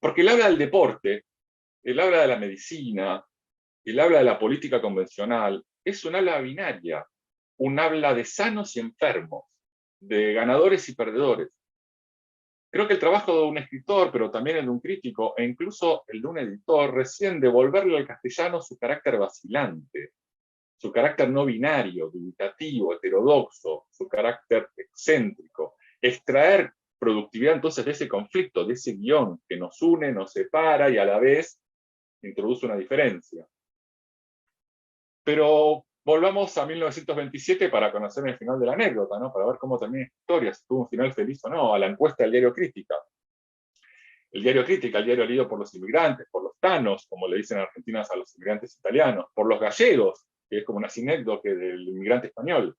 Porque el habla del deporte, el habla de la medicina, el habla de la política convencional, es un habla binaria, un habla de sanos y enfermos, de ganadores y perdedores. Creo que el trabajo de un escritor, pero también el de un crítico, e incluso el de un editor, reside en devolverle al castellano su carácter vacilante, su carácter no binario, dubitativo, heterodoxo, su carácter excéntrico. Extraer productividad entonces de ese conflicto, de ese guión que nos une, nos separa y a la vez introduce una diferencia. Pero volvamos a 1927 para conocer el final de la anécdota, ¿no? Para ver cómo termina esta historia, si tuvo un final feliz o no, a la encuesta del diario Crítica. El diario Crítica, el diario leído por los inmigrantes, por los tanos, como le dicen en Argentina a los inmigrantes italianos, por los gallegos, que es como una sinécdoque del inmigrante español.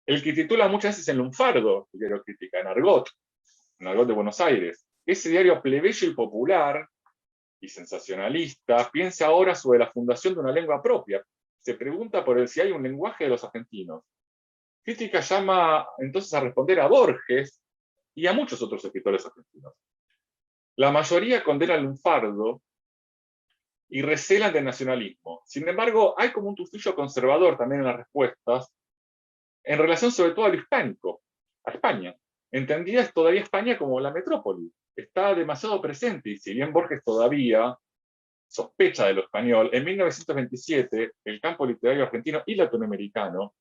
El que titula muchas veces en lunfardo, el diario Crítica, en argot de Buenos Aires. Ese diario plebeyo y popular y sensacionalista piensa ahora sobre la fundación de una lengua propia. Se pregunta por si hay un lenguaje de los argentinos. Crítica llama entonces a responder a Borges y a muchos otros escritores argentinos. La mayoría condena el lunfardo y recelan del nacionalismo. Sin embargo, hay como un tufillo conservador también en las respuestas, en relación sobre todo al hispánico, a España. Entendida es todavía España como la metrópoli. Está demasiado presente, y si bien Borges todavía sospecha de lo español, en 1927 el campo literario argentino y latinoamericano,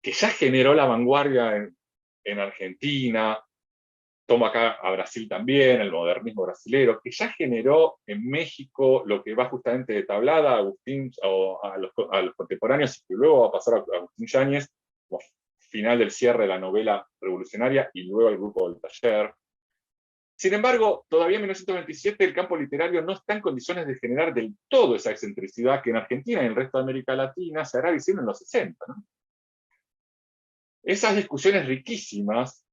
que ya generó la vanguardia en Argentina, toma acá a Brasil también, el modernismo brasilero, que ya generó en México lo que va justamente de Tablada a Agustín, o a los contemporáneos, y que luego va a pasar a Agustín Yáñez, como final del cierre de la novela revolucionaria y luego el grupo del taller. Sin embargo, todavía en 1927 el campo literario no está en condiciones de generar del todo esa excentricidad que en Argentina y en el resto de América Latina se hará visible en los 60, ¿no? Esas discusiones riquísimas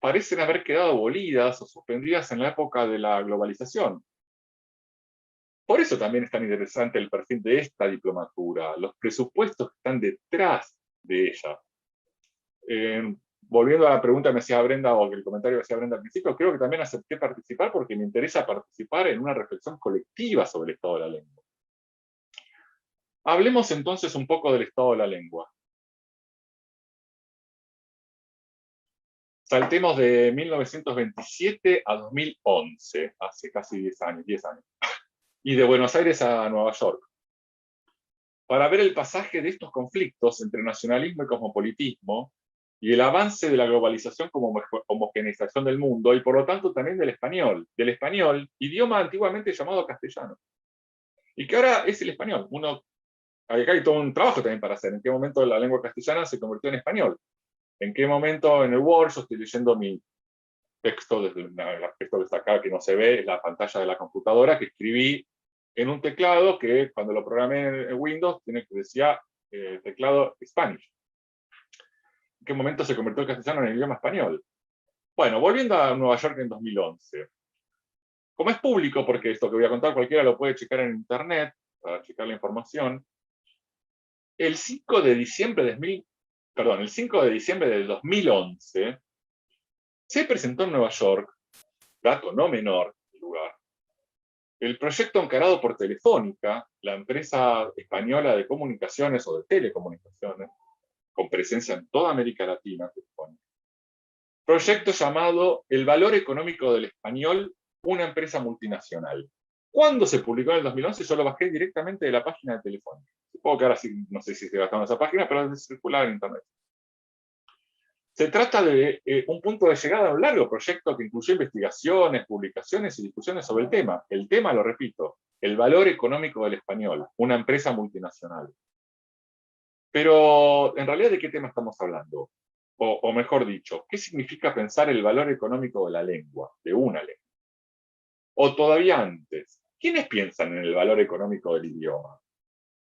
parecen haber quedado abolidas o suspendidas en la época de la globalización. Por eso también es tan interesante el perfil de esta diplomatura, los presupuestos que están detrás de ella. Volviendo a la pregunta que me hacía Brenda, o el comentario que hacía Brenda al principio, creo que también acepté participar porque me interesa participar en una reflexión colectiva sobre el estado de la lengua. Hablemos entonces un poco del estado de la lengua. Saltemos de 1927 a 2011, hace casi 10 años, y de Buenos Aires a Nueva York, para ver el pasaje de estos conflictos entre nacionalismo y cosmopolitismo, y el avance de la globalización como homogeneización del mundo, y por lo tanto también del español, idioma antiguamente llamado castellano, y que ahora es el español. Acá hay todo un trabajo también para hacer, en qué momento la lengua castellana se convirtió en español, en qué momento en el Word, yo estoy leyendo mi texto, desde el texto que está acá, que no se ve, es la pantalla de la computadora, que escribí en un teclado que cuando lo programé en Windows decía teclado Spanish. ¿En qué momento se convirtió el castellano en el idioma español? Bueno, volviendo a Nueva York en 2011. Como es público, porque esto que voy a contar cualquiera lo puede checar en internet, para checar la información, el 5 de diciembre del 2011, se presentó en Nueva York, dato no menor del lugar, el proyecto encarado por Telefónica, la empresa española de comunicaciones o de telecomunicaciones, con presencia en toda América Latina, proyecto llamado El valor económico del español, una empresa multinacional. ¿Cuándo se publicó en el 2011? Yo lo bajé directamente de la página de Telefónica. Supongo que ahora sí, no sé si se gastó en esa página, pero es circular en internet. Se trata de un punto de llegada a un largo proyecto que incluyó investigaciones, publicaciones y discusiones sobre el tema. El tema, lo repito, el valor económico del español, una empresa multinacional. Pero, en realidad, ¿de qué tema estamos hablando? O mejor dicho, ¿qué significa pensar el valor económico de la lengua, de una lengua? O todavía antes, ¿quiénes piensan en el valor económico del idioma?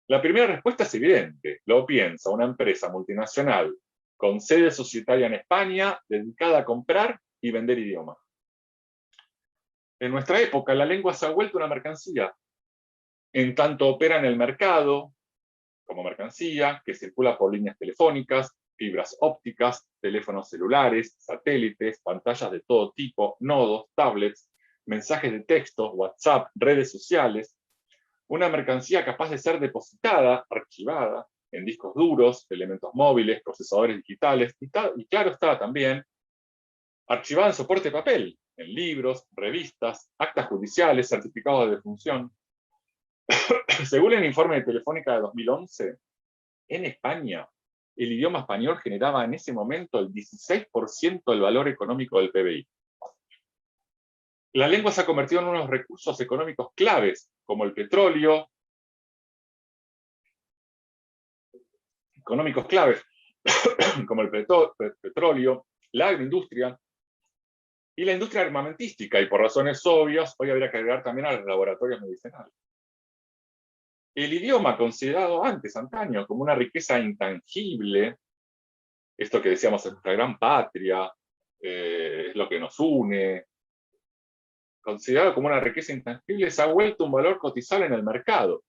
La primera respuesta es evidente, lo piensa una empresa multinacional con sede societaria en España, dedicada a comprar y vender idiomas. En nuestra época, la lengua se ha vuelto una mercancía, en tanto opera en el mercado, como mercancía, que circula por líneas telefónicas, fibras ópticas, teléfonos celulares, satélites, pantallas de todo tipo, nodos, tablets, mensajes de texto, WhatsApp, redes sociales, una mercancía capaz de ser depositada, archivada, en discos duros, elementos móviles, procesadores digitales, y claro está también, archivada en soporte de papel, en libros, revistas, actas judiciales, certificados de defunción. Según el informe de Telefónica de 2011, en España, el idioma español generaba en ese momento el 16% del valor económico del PBI. La lengua se ha convertido en unos recursos económicos claves, como el petróleo, la agroindustria y la industria armamentística, y por razones obvias, hoy habría que agregar también a los laboratorios medicinales. El idioma, considerado antes, antaño, como una riqueza intangible, esto que decíamos es nuestra gran patria, es lo que nos une, considerado como una riqueza intangible, se ha vuelto un valor cotizable en el mercado.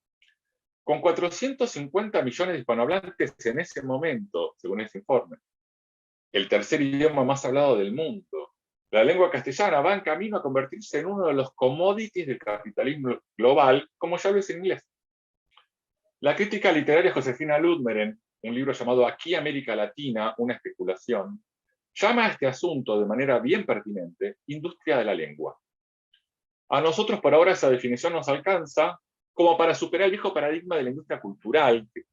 Con 450 millones de hispanohablantes en ese momento, según ese informe, el tercer idioma más hablado del mundo, la lengua castellana va en camino a convertirse en uno de los commodities del capitalismo global, como ya lo es en inglés. La crítica literaria Josefina Ludmer, en un libro llamado Aquí América Latina, una especulación, llama a este asunto de manera bien pertinente industria de la lengua. A nosotros por ahora esa definición nos alcanza como para superar el viejo paradigma de la industria cultural, que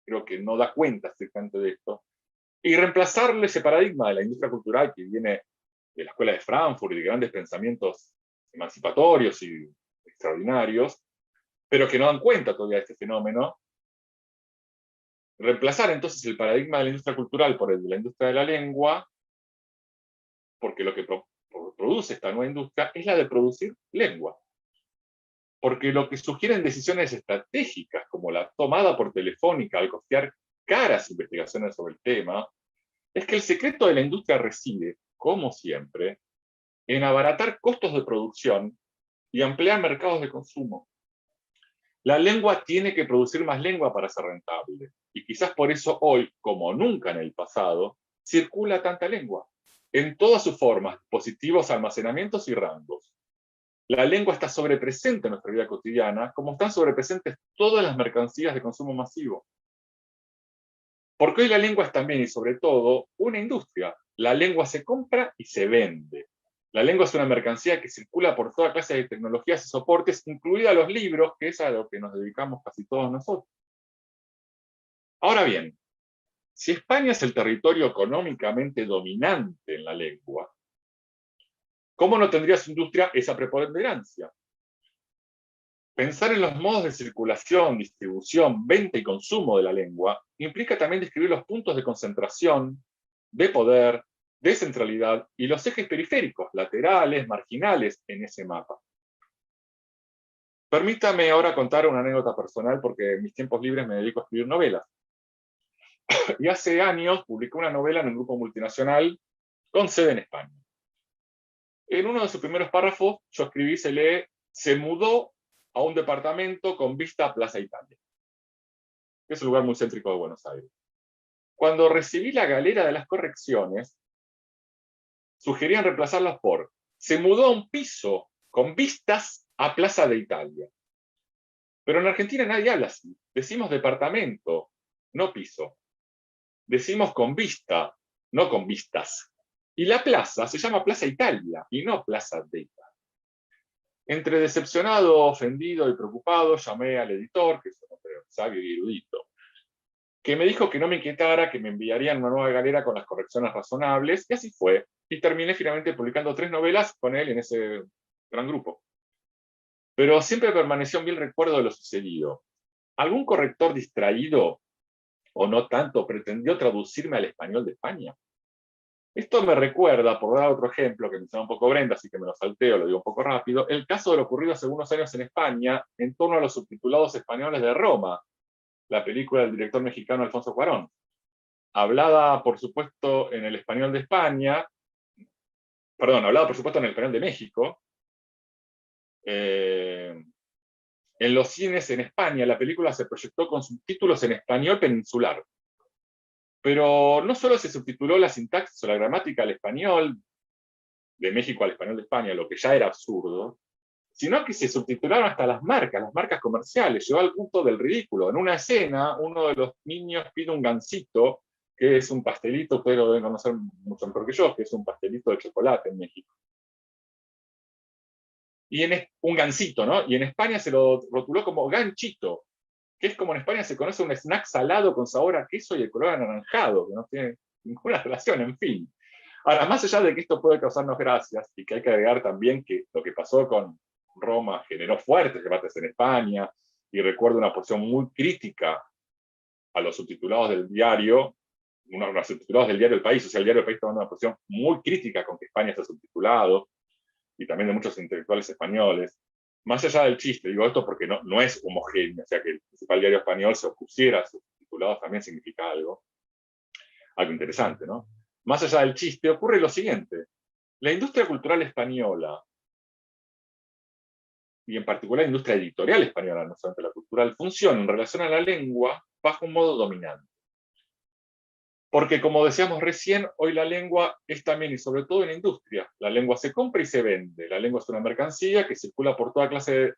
creo que no da cuenta estrictamente de esto, y reemplazarle ese paradigma de la industria cultural que viene de la escuela de Frankfurt y de grandes pensamientos emancipatorios y extraordinarios, pero que no dan cuenta todavía de este fenómeno, reemplazar entonces el paradigma de la industria cultural por el de la industria de la lengua, porque lo que produce esta nueva industria es la de producir lengua. Porque lo que sugieren decisiones estratégicas, como la tomada por Telefónica al costear caras investigaciones sobre el tema, es que el secreto de la industria reside, como siempre, en abaratar costos de producción y ampliar mercados de consumo. La lengua tiene que producir más lengua para ser rentable, y quizás por eso hoy, como nunca en el pasado, circula tanta lengua, en todas sus formas, dispositivos, almacenamientos y rangos. La lengua está sobrepresente en nuestra vida cotidiana, como están sobrepresentes todas las mercancías de consumo masivo. Porque hoy la lengua es también y sobre todo una industria. La lengua se compra y se vende. La lengua es una mercancía que circula por toda clase de tecnologías y soportes, incluidos los libros, que es a lo que nos dedicamos casi todos nosotros. Ahora bien, si España es el territorio económicamente dominante en la lengua, ¿cómo no tendría su industria esa preponderancia? Pensar en los modos de circulación, distribución, venta y consumo de la lengua implica también describir los puntos de concentración, de poder, de centralidad y los ejes periféricos, laterales, marginales en ese mapa. Permítame ahora contar una anécdota personal porque en mis tiempos libres me dedico a escribir novelas. Y hace años publiqué una novela en un grupo multinacional con sede en España. En uno de sus primeros párrafos yo escribí, se lee, se mudó a un departamento con vista a Plaza Italia, que es un lugar muy céntrico de Buenos Aires. Cuando recibí la galera de las correcciones, sugerían reemplazarlas por se mudó a un piso con vistas a Plaza de Italia. Pero en Argentina nadie habla así. Decimos departamento, no piso. Decimos con vista, no con vistas. Y la plaza se llama Plaza Italia y no Plaza de Italia. Entre decepcionado, ofendido y preocupado, llamé al editor, que es un hombre sabio y erudito, que me dijo que no me inquietara, que me enviarían una nueva galera con las correcciones razonables, y así fue. Y terminé finalmente publicando 3 novelas con él en ese gran grupo. Pero siempre permaneció en mí el recuerdo de lo sucedido. ¿Algún corrector distraído, o no tanto, pretendió traducirme al español de España? Esto me recuerda, por dar otro ejemplo, que mencionó un poco Brenda, así que me lo salteo, lo digo un poco rápido, el caso de lo ocurrido hace unos años en España en torno a los subtitulados españoles de Roma, la película del director mexicano Alfonso Cuarón. Hablada, por supuesto, en el español de España, hablada, por supuesto, en el español de México. En los cines en España, la película se proyectó con subtítulos en español peninsular. Pero no solo se subtituló la sintaxis o la gramática al español, de México al español de España, lo que ya era absurdo, sino que se subtitularon hasta las marcas comerciales, llegó al punto del ridículo. En una escena, uno de los niños pide un gansito, que es un pastelito, ustedes lo deben conocer mucho mejor que yo, que es un pastelito de chocolate en México. Y un gansito, ¿no? Y en España se lo rotuló como ganchito, que es como en España se conoce un snack salado con sabor a queso y el color anaranjado, que no tiene ninguna relación, en fin. Ahora, más allá de que esto puede causarnos gracias, y que hay que agregar también que lo que pasó con Roma generó fuertes debates en España, y recuerdo una posición muy crítica a los subtitulados del diario, los subtitulados del diario El País, o sea, el diario El País tomando una posición muy crítica con que España está subtitulado, y también de muchos intelectuales españoles. Más allá del chiste, digo esto porque no es homogéneo, o sea, que el principal diario español se opusiera a sus subtitulados también significa algo interesante, ¿no? Más allá del chiste, ocurre lo siguiente. La industria cultural española, y en particular la industria editorial española, no solamente la cultural, funciona en relación a la lengua bajo un modo dominante. Porque, como decíamos recién, hoy la lengua es también y sobre todo una industria. La lengua se compra y se vende. La lengua es una mercancía que circula por toda clase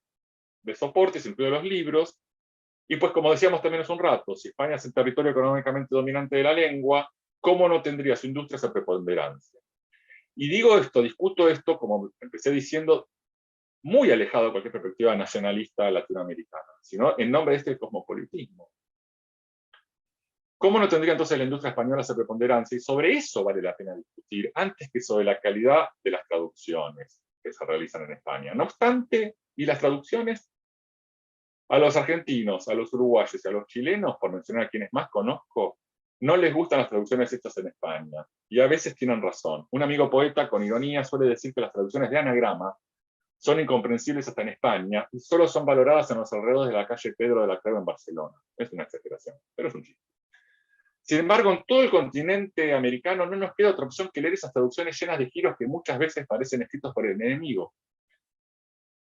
de soportes, incluidos los libros. Y pues, como decíamos también hace un rato, si España es el territorio económicamente dominante de la lengua, ¿cómo no tendría su industria esa preponderancia? Y digo esto, discuto esto, como empecé diciendo, muy alejado de cualquier perspectiva nacionalista latinoamericana, sino en nombre de este cosmopolitismo. ¿Cómo no tendría entonces la industria española esa preponderancia? Y sobre eso vale la pena discutir, antes que sobre la calidad de las traducciones que se realizan en España. No obstante, ¿y las traducciones? A los argentinos, a los uruguayos y a los chilenos, por mencionar a quienes más conozco, no les gustan las traducciones hechas en España. Y a veces tienen razón. Un amigo poeta, con ironía, suele decir que las traducciones de anagrama son incomprensibles hasta en España y solo son valoradas en los alrededores de la calle Pedro de la Creu en Barcelona. Es una exageración, pero es un chiste. Sin embargo, en todo el continente americano no nos queda otra opción que leer esas traducciones llenas de giros que muchas veces parecen escritos por el enemigo.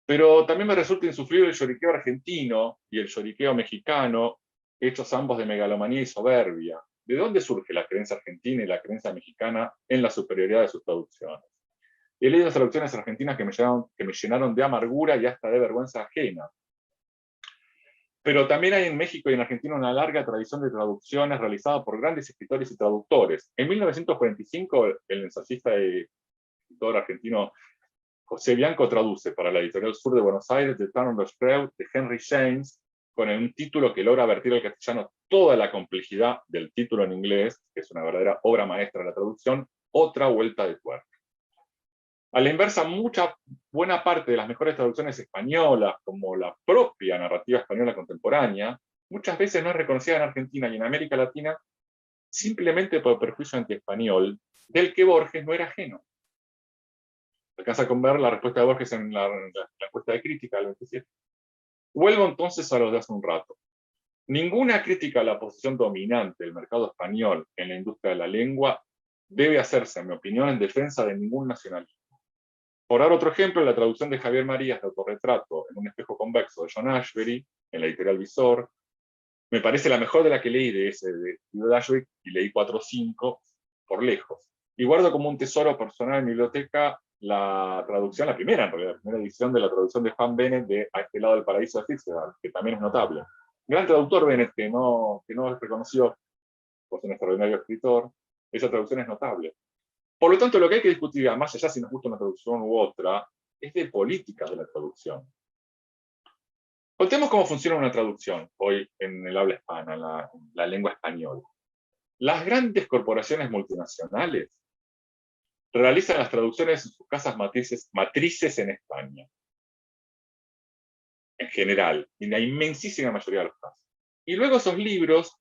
Pero también me resulta insufrible el lloriqueo argentino y el lloriqueo mexicano, hechos ambos de megalomanía y soberbia. ¿De dónde surge la creencia argentina y la creencia mexicana en la superioridad de sus traducciones? He leído traducciones argentinas que me llenaron de amargura y hasta de vergüenza ajena. Pero también hay en México y en Argentina una larga tradición de traducciones realizadas por grandes escritores y traductores. En 1945, el ensayista y escritor argentino José Bianco traduce para la Editorial Sur de Buenos Aires The Town of the Creu de Henry James, con un título que logra vertir al castellano toda la complejidad del título en inglés, que es una verdadera obra maestra de la traducción, Otra vuelta de tuerca. A la inversa, buena parte de las mejores traducciones españolas, como la propia narrativa española contemporánea, muchas veces no es reconocida en Argentina y en América Latina simplemente por perjuicio anti-español, del que Borges no era ajeno. Alcanza con ver la respuesta de Borges en la encuesta de crítica del 27. Vuelvo entonces a lo de hace un rato. Ninguna crítica a la posición dominante del mercado español en la industria de la lengua debe hacerse, en mi opinión, en defensa de ningún nacionalismo. Por dar otro ejemplo, la traducción de Javier Marías de Autorretrato en un espejo convexo de John Ashbery, en la editorial Visor, me parece la mejor de la que leí de Ashbery, y leí 4 o 5 por lejos. Y guardo como un tesoro personal en mi biblioteca la traducción, la primera edición de la traducción de Juan Bennett de A este lado del paraíso de Fitzgerald, que también es notable. Gran traductor Bennett, que no es reconocido por ser un extraordinario escritor. Esa traducción es notable. Por lo tanto, lo que hay que discutir, más allá si nos gusta una traducción u otra, es de política de la traducción. Contemos cómo funciona una traducción hoy en el habla hispana, en la lengua española. Las grandes corporaciones multinacionales realizan las traducciones en sus casas matrices en España. En general, en la inmensísima mayoría de los casos. Y luego esos libros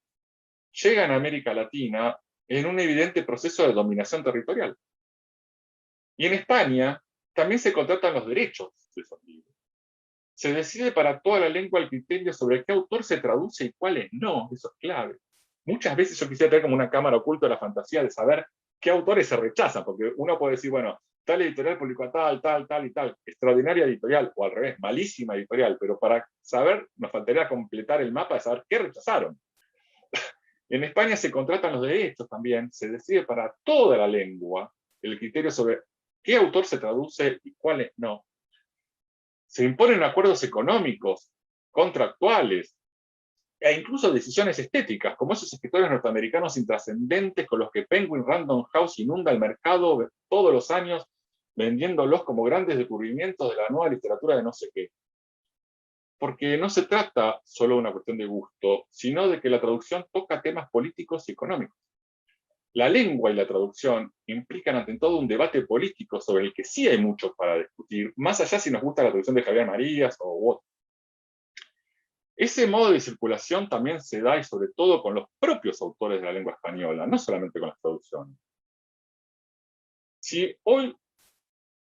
llegan a América Latina en un evidente proceso de dominación territorial. Y en España también se contratan los derechos de esos libros. Se decide para toda la lengua el criterio sobre qué autor se traduce y cuáles no, eso es clave. Muchas veces yo quisiera tener como una cámara oculta de la fantasía de saber qué autores se rechazan, porque uno puede decir, bueno, tal editorial publicó tal y tal, extraordinaria editorial, o al revés, malísima editorial, pero para saber nos faltaría completar el mapa de saber qué rechazaron. En España se contratan los derechos también, se decide para toda la lengua el criterio sobre qué autor se traduce y cuáles no. Se imponen acuerdos económicos, contractuales, e incluso decisiones estéticas, como esos escritores norteamericanos intrascendentes con los que Penguin Random House inunda el mercado todos los años, vendiéndolos como grandes descubrimientos de la nueva literatura de no sé qué. Porque no se trata solo de una cuestión de gusto, sino de que la traducción toca temas políticos y económicos. La lengua y la traducción implican ante todo un debate político sobre el que sí hay mucho para discutir, más allá si nos gusta la traducción de Javier Marías o otro. Ese modo de circulación también se da y sobre todo con los propios autores de la lengua española, no solamente con las traducciones. Si hoy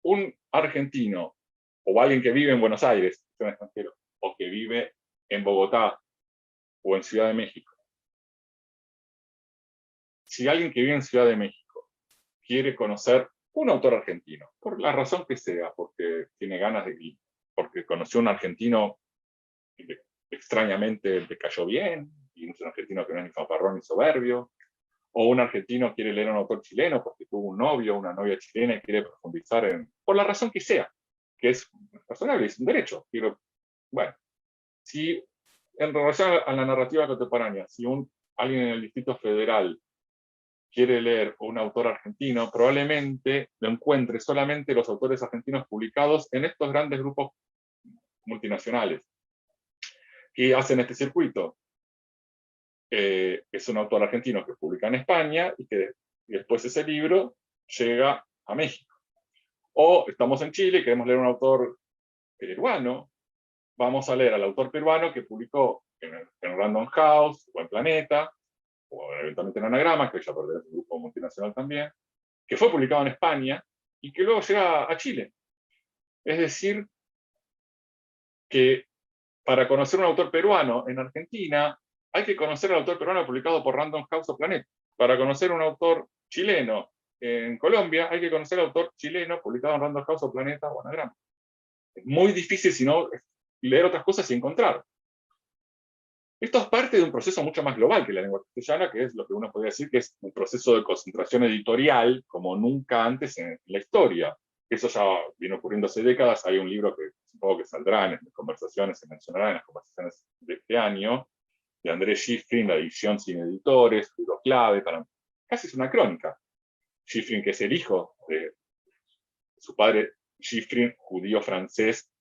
un argentino o alguien que vive en Buenos Aires, un extranjero, o que vive en Bogotá o en Ciudad de México, si alguien que vive en Ciudad de México quiere conocer un autor argentino, por la razón que sea, porque tiene ganas de ir, porque conoció a un argentino que extrañamente le cayó bien, y es un argentino que no es ni fanfarrón ni soberbio, o un argentino quiere leer a un autor chileno porque tuvo un novio o una novia chilena y quiere profundizar por la razón que sea, que es razonable, es un derecho. Bueno, si en relación a la narrativa contemporánea, si alguien en el Distrito Federal quiere leer un autor argentino, probablemente lo encuentre solamente los autores argentinos publicados en estos grandes grupos multinacionales que hacen este circuito. Es un autor argentino que publica en España y que después ese libro llega a México. O estamos en Chile y queremos leer un autor peruano vamos a leer al autor peruano que publicó en Random House, o en Planeta, o eventualmente en Anagrama, que ya pertenece a un grupo multinacional también, que fue publicado en España, y que luego llega a Chile. Es decir, que para conocer un autor peruano en Argentina, hay que conocer al autor peruano publicado por Random House o Planeta. Para conocer un autor chileno en Colombia, hay que conocer al autor chileno publicado en Random House o Planeta o Anagrama. Es muy difícil, si no, leer otras cosas y encontrar. Esto es parte de un proceso mucho más global que la lengua castellana, que es lo que uno podría decir que es un proceso de concentración editorial como nunca antes en la historia. Eso ya viene ocurriendo hace décadas. Hay un libro que supongo que saldrá en las conversaciones, se mencionará en las conversaciones de este año, de Andrés Schifrin, La edición sin editores, libro clave, casi es una crónica. Schifrin, que es el hijo de su padre Schifrin, judío francés,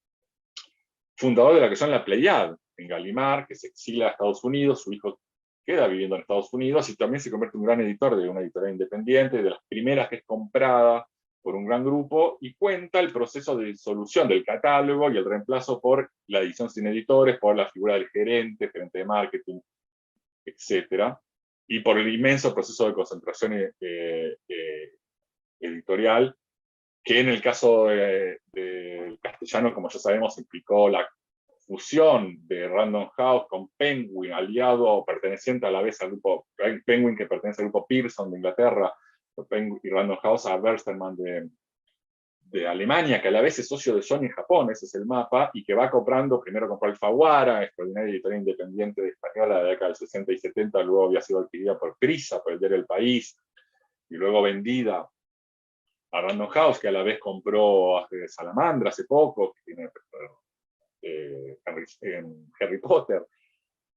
fundador de la que son la Pléiade, en Gallimard, que se exila a Estados Unidos, su hijo queda viviendo en Estados Unidos y también se convierte en un gran editor de una editorial independiente, de las primeras que es comprada por un gran grupo, y cuenta el proceso de disolución del catálogo y el reemplazo por la edición sin editores, por la figura del gerente de marketing, etc. Y por el inmenso proceso de concentración editorial, que en el caso del castellano, como ya sabemos, implicó la fusión de Random House con Penguin, aliado o perteneciente a la vez al grupo Penguin, que pertenece al grupo Pearson de Inglaterra, y Random House a Bertelsmann de Alemania, que a la vez es socio de Sony en Japón, ese es el mapa, y que va comprando, primero compró Alfaguara, extraordinaria editorial independiente de española de la década del 60 y 70, luego había sido adquirida por Prisa, por el diario El País, y luego vendida a Random House, que a la vez compró Salamandra hace poco, que tiene Harry Potter,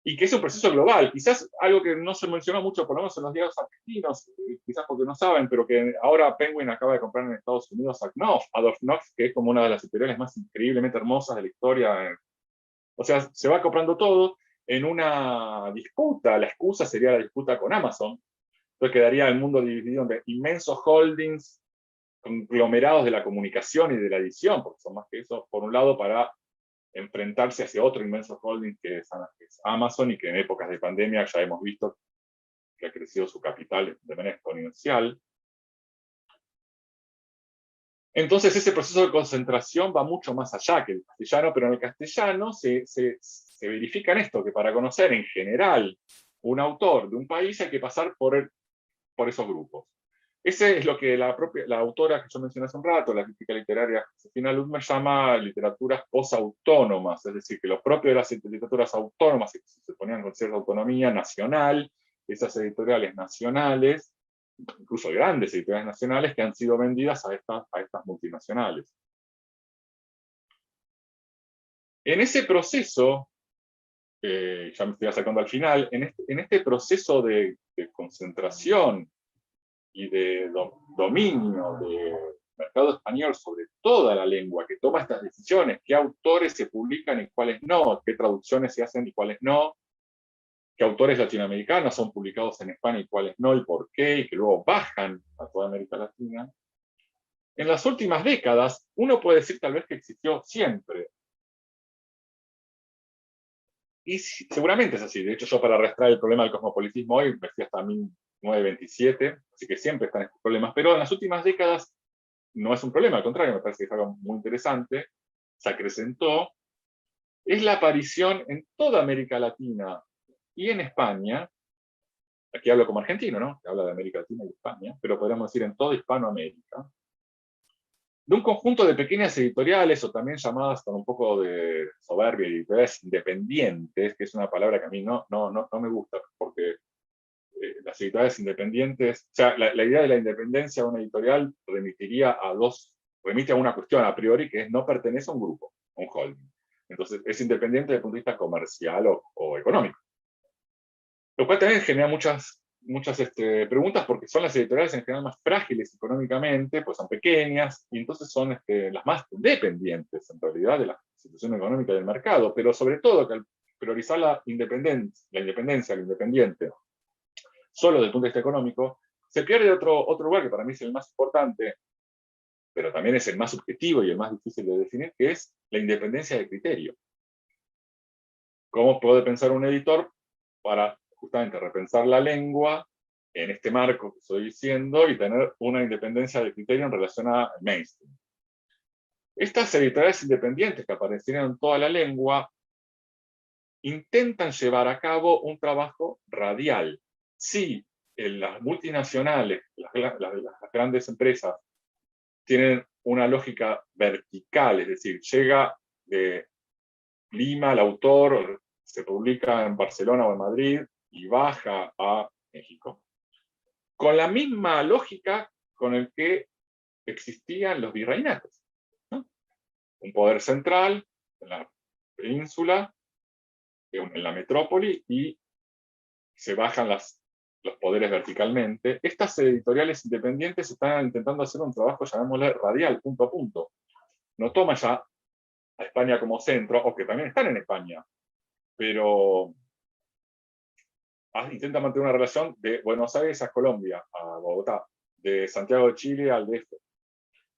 y que es un proceso global. Quizás algo que no se menciona mucho, por lo menos en los diarios argentinos, quizás porque no saben, pero que ahora Penguin acaba de comprar en Estados Unidos a Knopf, Adolf Knopf, que es como una de las editoriales más increíblemente hermosas de la historia. O sea, se va comprando todo en una disputa. La excusa sería la disputa con Amazon. Entonces quedaría el mundo dividido en inmensos holdings, conglomerados de la comunicación y de la edición, porque son más que eso, por un lado, para enfrentarse hacia otro inmenso holding que es Amazon, y que en épocas de pandemia ya hemos visto que ha crecido su capital de manera exponencial. Entonces ese proceso de concentración va mucho más allá que el castellano, pero en el castellano se verifica en esto, que para conocer en general un autor de un país hay que pasar por esos grupos. Ese es lo que la autora que yo mencioné hace un rato, la crítica literaria Josefina Ludmer, llama literaturas posautónomas, es decir, que lo propio de las literaturas autónomas, que se ponían con cierta autonomía nacional, esas editoriales nacionales, incluso grandes editoriales nacionales, que han sido vendidas a estas multinacionales. En ese proceso, ya me estoy acercando al final, en este proceso de concentración y de dominio del mercado español sobre toda la lengua, que toma estas decisiones, qué autores se publican y cuáles no, qué traducciones se hacen y cuáles no, qué autores latinoamericanos son publicados en España y cuáles no, y por qué, y que luego bajan a toda América Latina. En las últimas décadas, uno puede decir tal vez que existió siempre. Y seguramente es así. De hecho, yo para arrastrar el problema del cosmopolitismo hoy me fui hasta 1927, así que siempre están estos problemas. Pero en las últimas décadas no es un problema, al contrario, me parece que es algo muy interesante, se acrecentó, es la aparición en toda América Latina y en España, aquí hablo como argentino, ¿no? Que habla de América Latina y España, pero podríamos decir en toda Hispanoamérica, de un conjunto de pequeñas editoriales, o también llamadas con un poco de soberbia, editoriales independientes, que es una palabra que a mí no me gusta, porque las editoriales independientes, o sea, la idea de la independencia de una editorial remite a una cuestión a priori, que es no pertenece a un grupo, a un holding. Entonces, es independiente desde el punto de vista comercial o económico. Lo cual también genera muchas preguntas, porque son las editoriales en general más frágiles económicamente, pues son pequeñas, y entonces son las más dependientes, en realidad, de la situación económica del mercado, pero sobre todo que al priorizar la independencia, lo independiente, solo desde el punto de vista económico, se pierde otro lugar que para mí es el más importante, pero también es el más subjetivo y el más difícil de definir, que es la independencia de criterio. ¿Cómo puede pensar un editor para justamente repensar la lengua en este marco que estoy diciendo y tener una independencia de criterio en relación al mainstream? Estas editoriales independientes que aparecieron en toda la lengua intentan llevar a cabo un trabajo radial. Sí, las multinacionales, las grandes empresas, tienen una lógica vertical, es decir, llega de Lima el autor, se publica en Barcelona o en Madrid y baja a México. Con la misma lógica con el que existían los virreinatos, ¿no? Un poder central en la península, en la metrópoli, y se bajan los poderes verticalmente. Estas editoriales independientes están intentando hacer un trabajo, llamémosle radial, punto a punto. No toma ya a España como centro, o que también están en España, pero intenta mantener una relación de Buenos Aires a Colombia, a Bogotá, de Santiago de Chile al DF,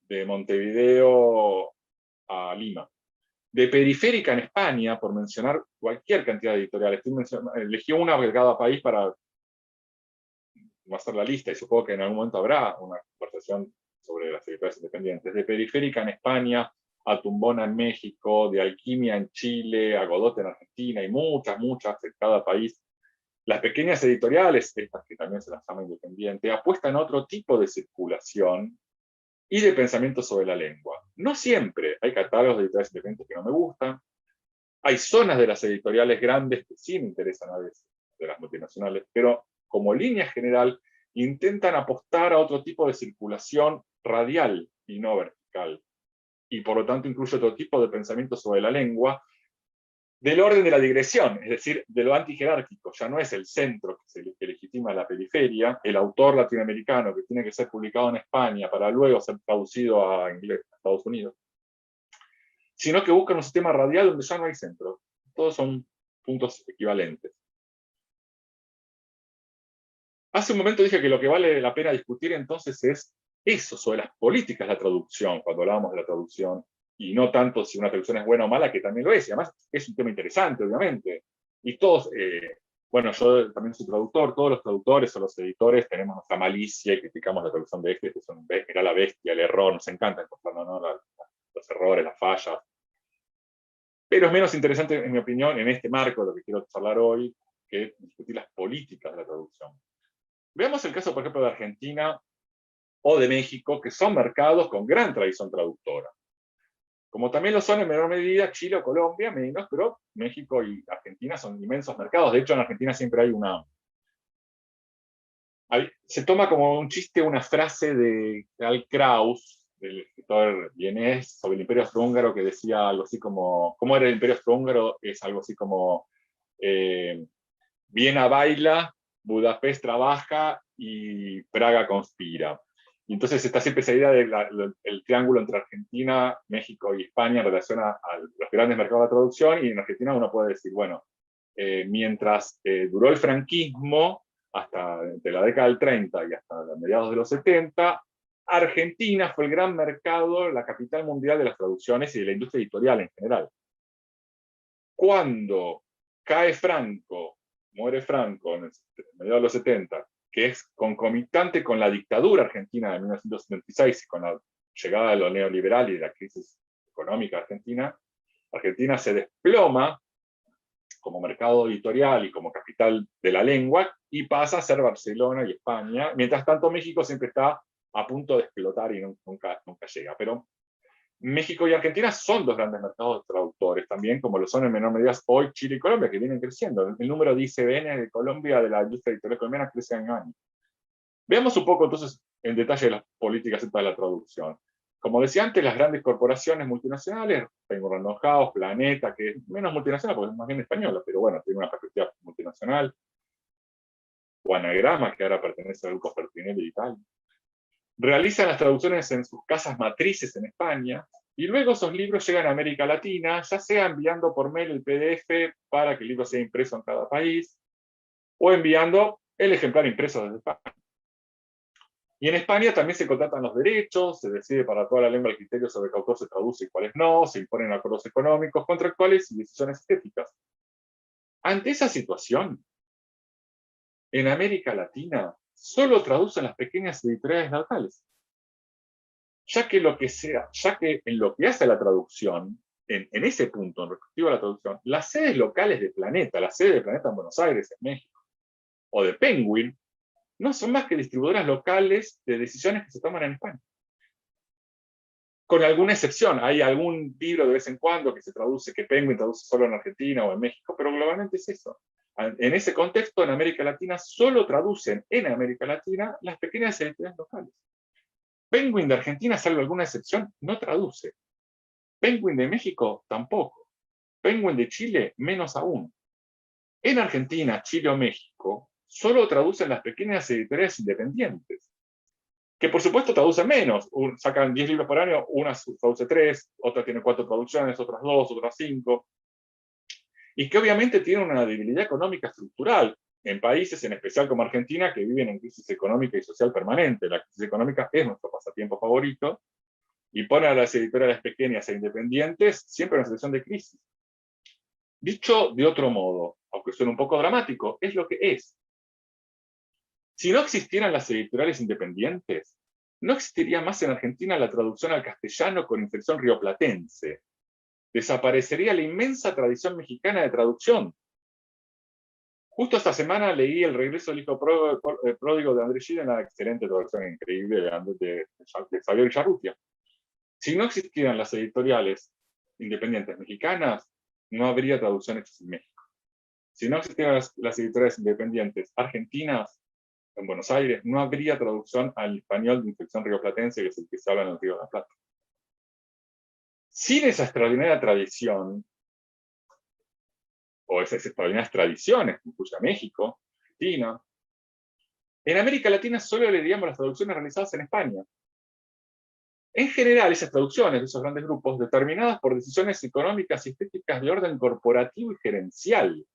de Montevideo a Lima. De periférica en España, por mencionar cualquier cantidad de editoriales, elegí una de cada país para no hacer la lista, y supongo que en algún momento habrá una conversación sobre las editoriales independientes. De periférica en España, a Tumbona en México, de Alquimia en Chile, a Godot en Argentina, y muchas en cada país. Las pequeñas editoriales, estas que también se las llama independiente, apuestan a otro tipo de circulación y de pensamiento sobre la lengua. No siempre. Hay catálogos de editoriales independientes que no me gustan. Hay zonas de las editoriales grandes que sí me interesan a veces, de las multinacionales, pero como línea general intentan apostar a otro tipo de circulación radial y no vertical. Y por lo tanto incluye otro tipo de pensamiento sobre la lengua, del orden de la digresión, es decir, de lo antijerárquico. Ya no es el centro que legitima la periferia, el autor latinoamericano que tiene que ser publicado en España para luego ser traducido a inglés, a Estados Unidos, sino que buscan un sistema radial donde ya no hay centro. Todos son puntos equivalentes. Hace un momento dije que lo que vale la pena discutir entonces es eso, sobre las políticas de la traducción, cuando hablábamos de la traducción, y no tanto si una traducción es buena o mala, que también lo es, y además es un tema interesante, obviamente. Y todos, bueno, yo también soy traductor, todos los traductores o los editores tenemos nuestra malicia y criticamos la traducción de que era la bestia, el error, nos encanta encontrarnos, ¿no? Los errores, las fallas. Pero es menos interesante, en mi opinión, en este marco de lo que quiero charlar hoy, que discutir las políticas de la traducción. Veamos el caso, por ejemplo, de Argentina o de México, que son mercados con gran tradición traductora. Como también lo son en menor medida Chile o Colombia, menos, pero México y Argentina son inmensos mercados. De hecho, en Argentina siempre hay se toma como un chiste una frase de Karl Kraus, del escritor vienés, sobre el Imperio Austrohúngaro, que decía algo así como, ¿cómo era el Imperio Austrohúngaro? Es algo así como, Viena baila, Budapest trabaja y Praga conspira. Y entonces está siempre esa idea del triángulo entre Argentina, México y España en relación a los grandes mercados de traducción, y en Argentina uno puede decir, bueno, mientras duró el franquismo, hasta entre la década del 30 y hasta mediados de los 70, Argentina fue el gran mercado, la capital mundial de las traducciones y de la industria editorial en general. Cuando cae Franco, muere Franco en mediados de los 70, que es concomitante con la dictadura argentina de 1976 y con la llegada de lo neoliberal y de la crisis económica argentina, Argentina se desploma como mercado editorial y como capital de la lengua, y pasa a ser Barcelona y España. Mientras tanto, México siempre está a punto de explotar y nunca llega. Pero México y Argentina son dos grandes mercados de traductores, también como lo son en menor medida hoy Chile y Colombia, que vienen creciendo. El número de ICBN de Colombia, de la industria editorial colombiana, crece año a año. Veamos un poco entonces en detalle las políticas de la traducción. Como decía antes, las grandes corporaciones multinacionales, Penguin Random House, Planeta, que es menos multinacional porque es más bien española, pero bueno, tiene una perspectiva multinacional, o Anagrama, que ahora pertenece al grupo Fertinelli de Italia, realizan las traducciones en sus casas matrices en España, y luego esos libros llegan a América Latina, ya sea enviando por mail el PDF para que el libro sea impreso en cada país, o enviando el ejemplar impreso desde España. Y en España también se contratan los derechos, se decide para toda la lengua el criterio sobre qué autor se traduce y cuáles no, se imponen acuerdos económicos, contractuales y decisiones estéticas. Ante esa situación, en América Latina, solo traducen las pequeñas editoriales locales. Ya que en lo que hace a la traducción, en ese punto, en respectivo a la traducción, las sedes locales de Planeta, la sede de Planeta en Buenos Aires, en México, o de Penguin, no son más que distribuidoras locales de decisiones que se toman en España. Con alguna excepción, hay algún libro de vez en cuando que se traduce, que Penguin traduce solo en Argentina o en México, pero globalmente es eso. En ese contexto, en América Latina, solo traducen en América Latina las pequeñas editoriales locales. Penguin de Argentina, salvo alguna excepción, no traduce. Penguin de México tampoco. Penguin de Chile, menos aún. En Argentina, Chile o México, solo traducen las pequeñas editoriales independientes, que por supuesto traducen menos. Sacan 10 libros por año, una traduce 3, otra tiene 4 traducciones, otras 2, otras 5. Y que obviamente tienen una debilidad económica estructural en países, en especial como Argentina, que viven en crisis económica y social permanente. La crisis económica es nuestro pasatiempo favorito, y pone a las editoriales pequeñas e independientes siempre en una situación de crisis. Dicho de otro modo, aunque suene un poco dramático, es lo que es. Si no existieran las editoriales independientes, no existiría más en Argentina la traducción al castellano con inflexión rioplatense. Desaparecería la inmensa tradición mexicana de traducción. Justo esta semana leí El regreso del hijo pródigo de Andrés Gide, una excelente traducción increíble de Xavier Villarrutia. Si no existieran las editoriales independientes mexicanas, no habría traducción hecha en México. Si no existieran las editoriales independientes argentinas, en Buenos Aires, no habría traducción al español de inflexión rioplatense, que es el que se habla en el Río de la Plata. Sin esa extraordinaria tradición, o esas extraordinarias tradiciones que incluye a México, Argentina, en América Latina solo le diríamos las traducciones realizadas en España. En general, esas traducciones de esos grandes grupos, determinadas por decisiones económicas y estéticas de orden corporativo y gerencial,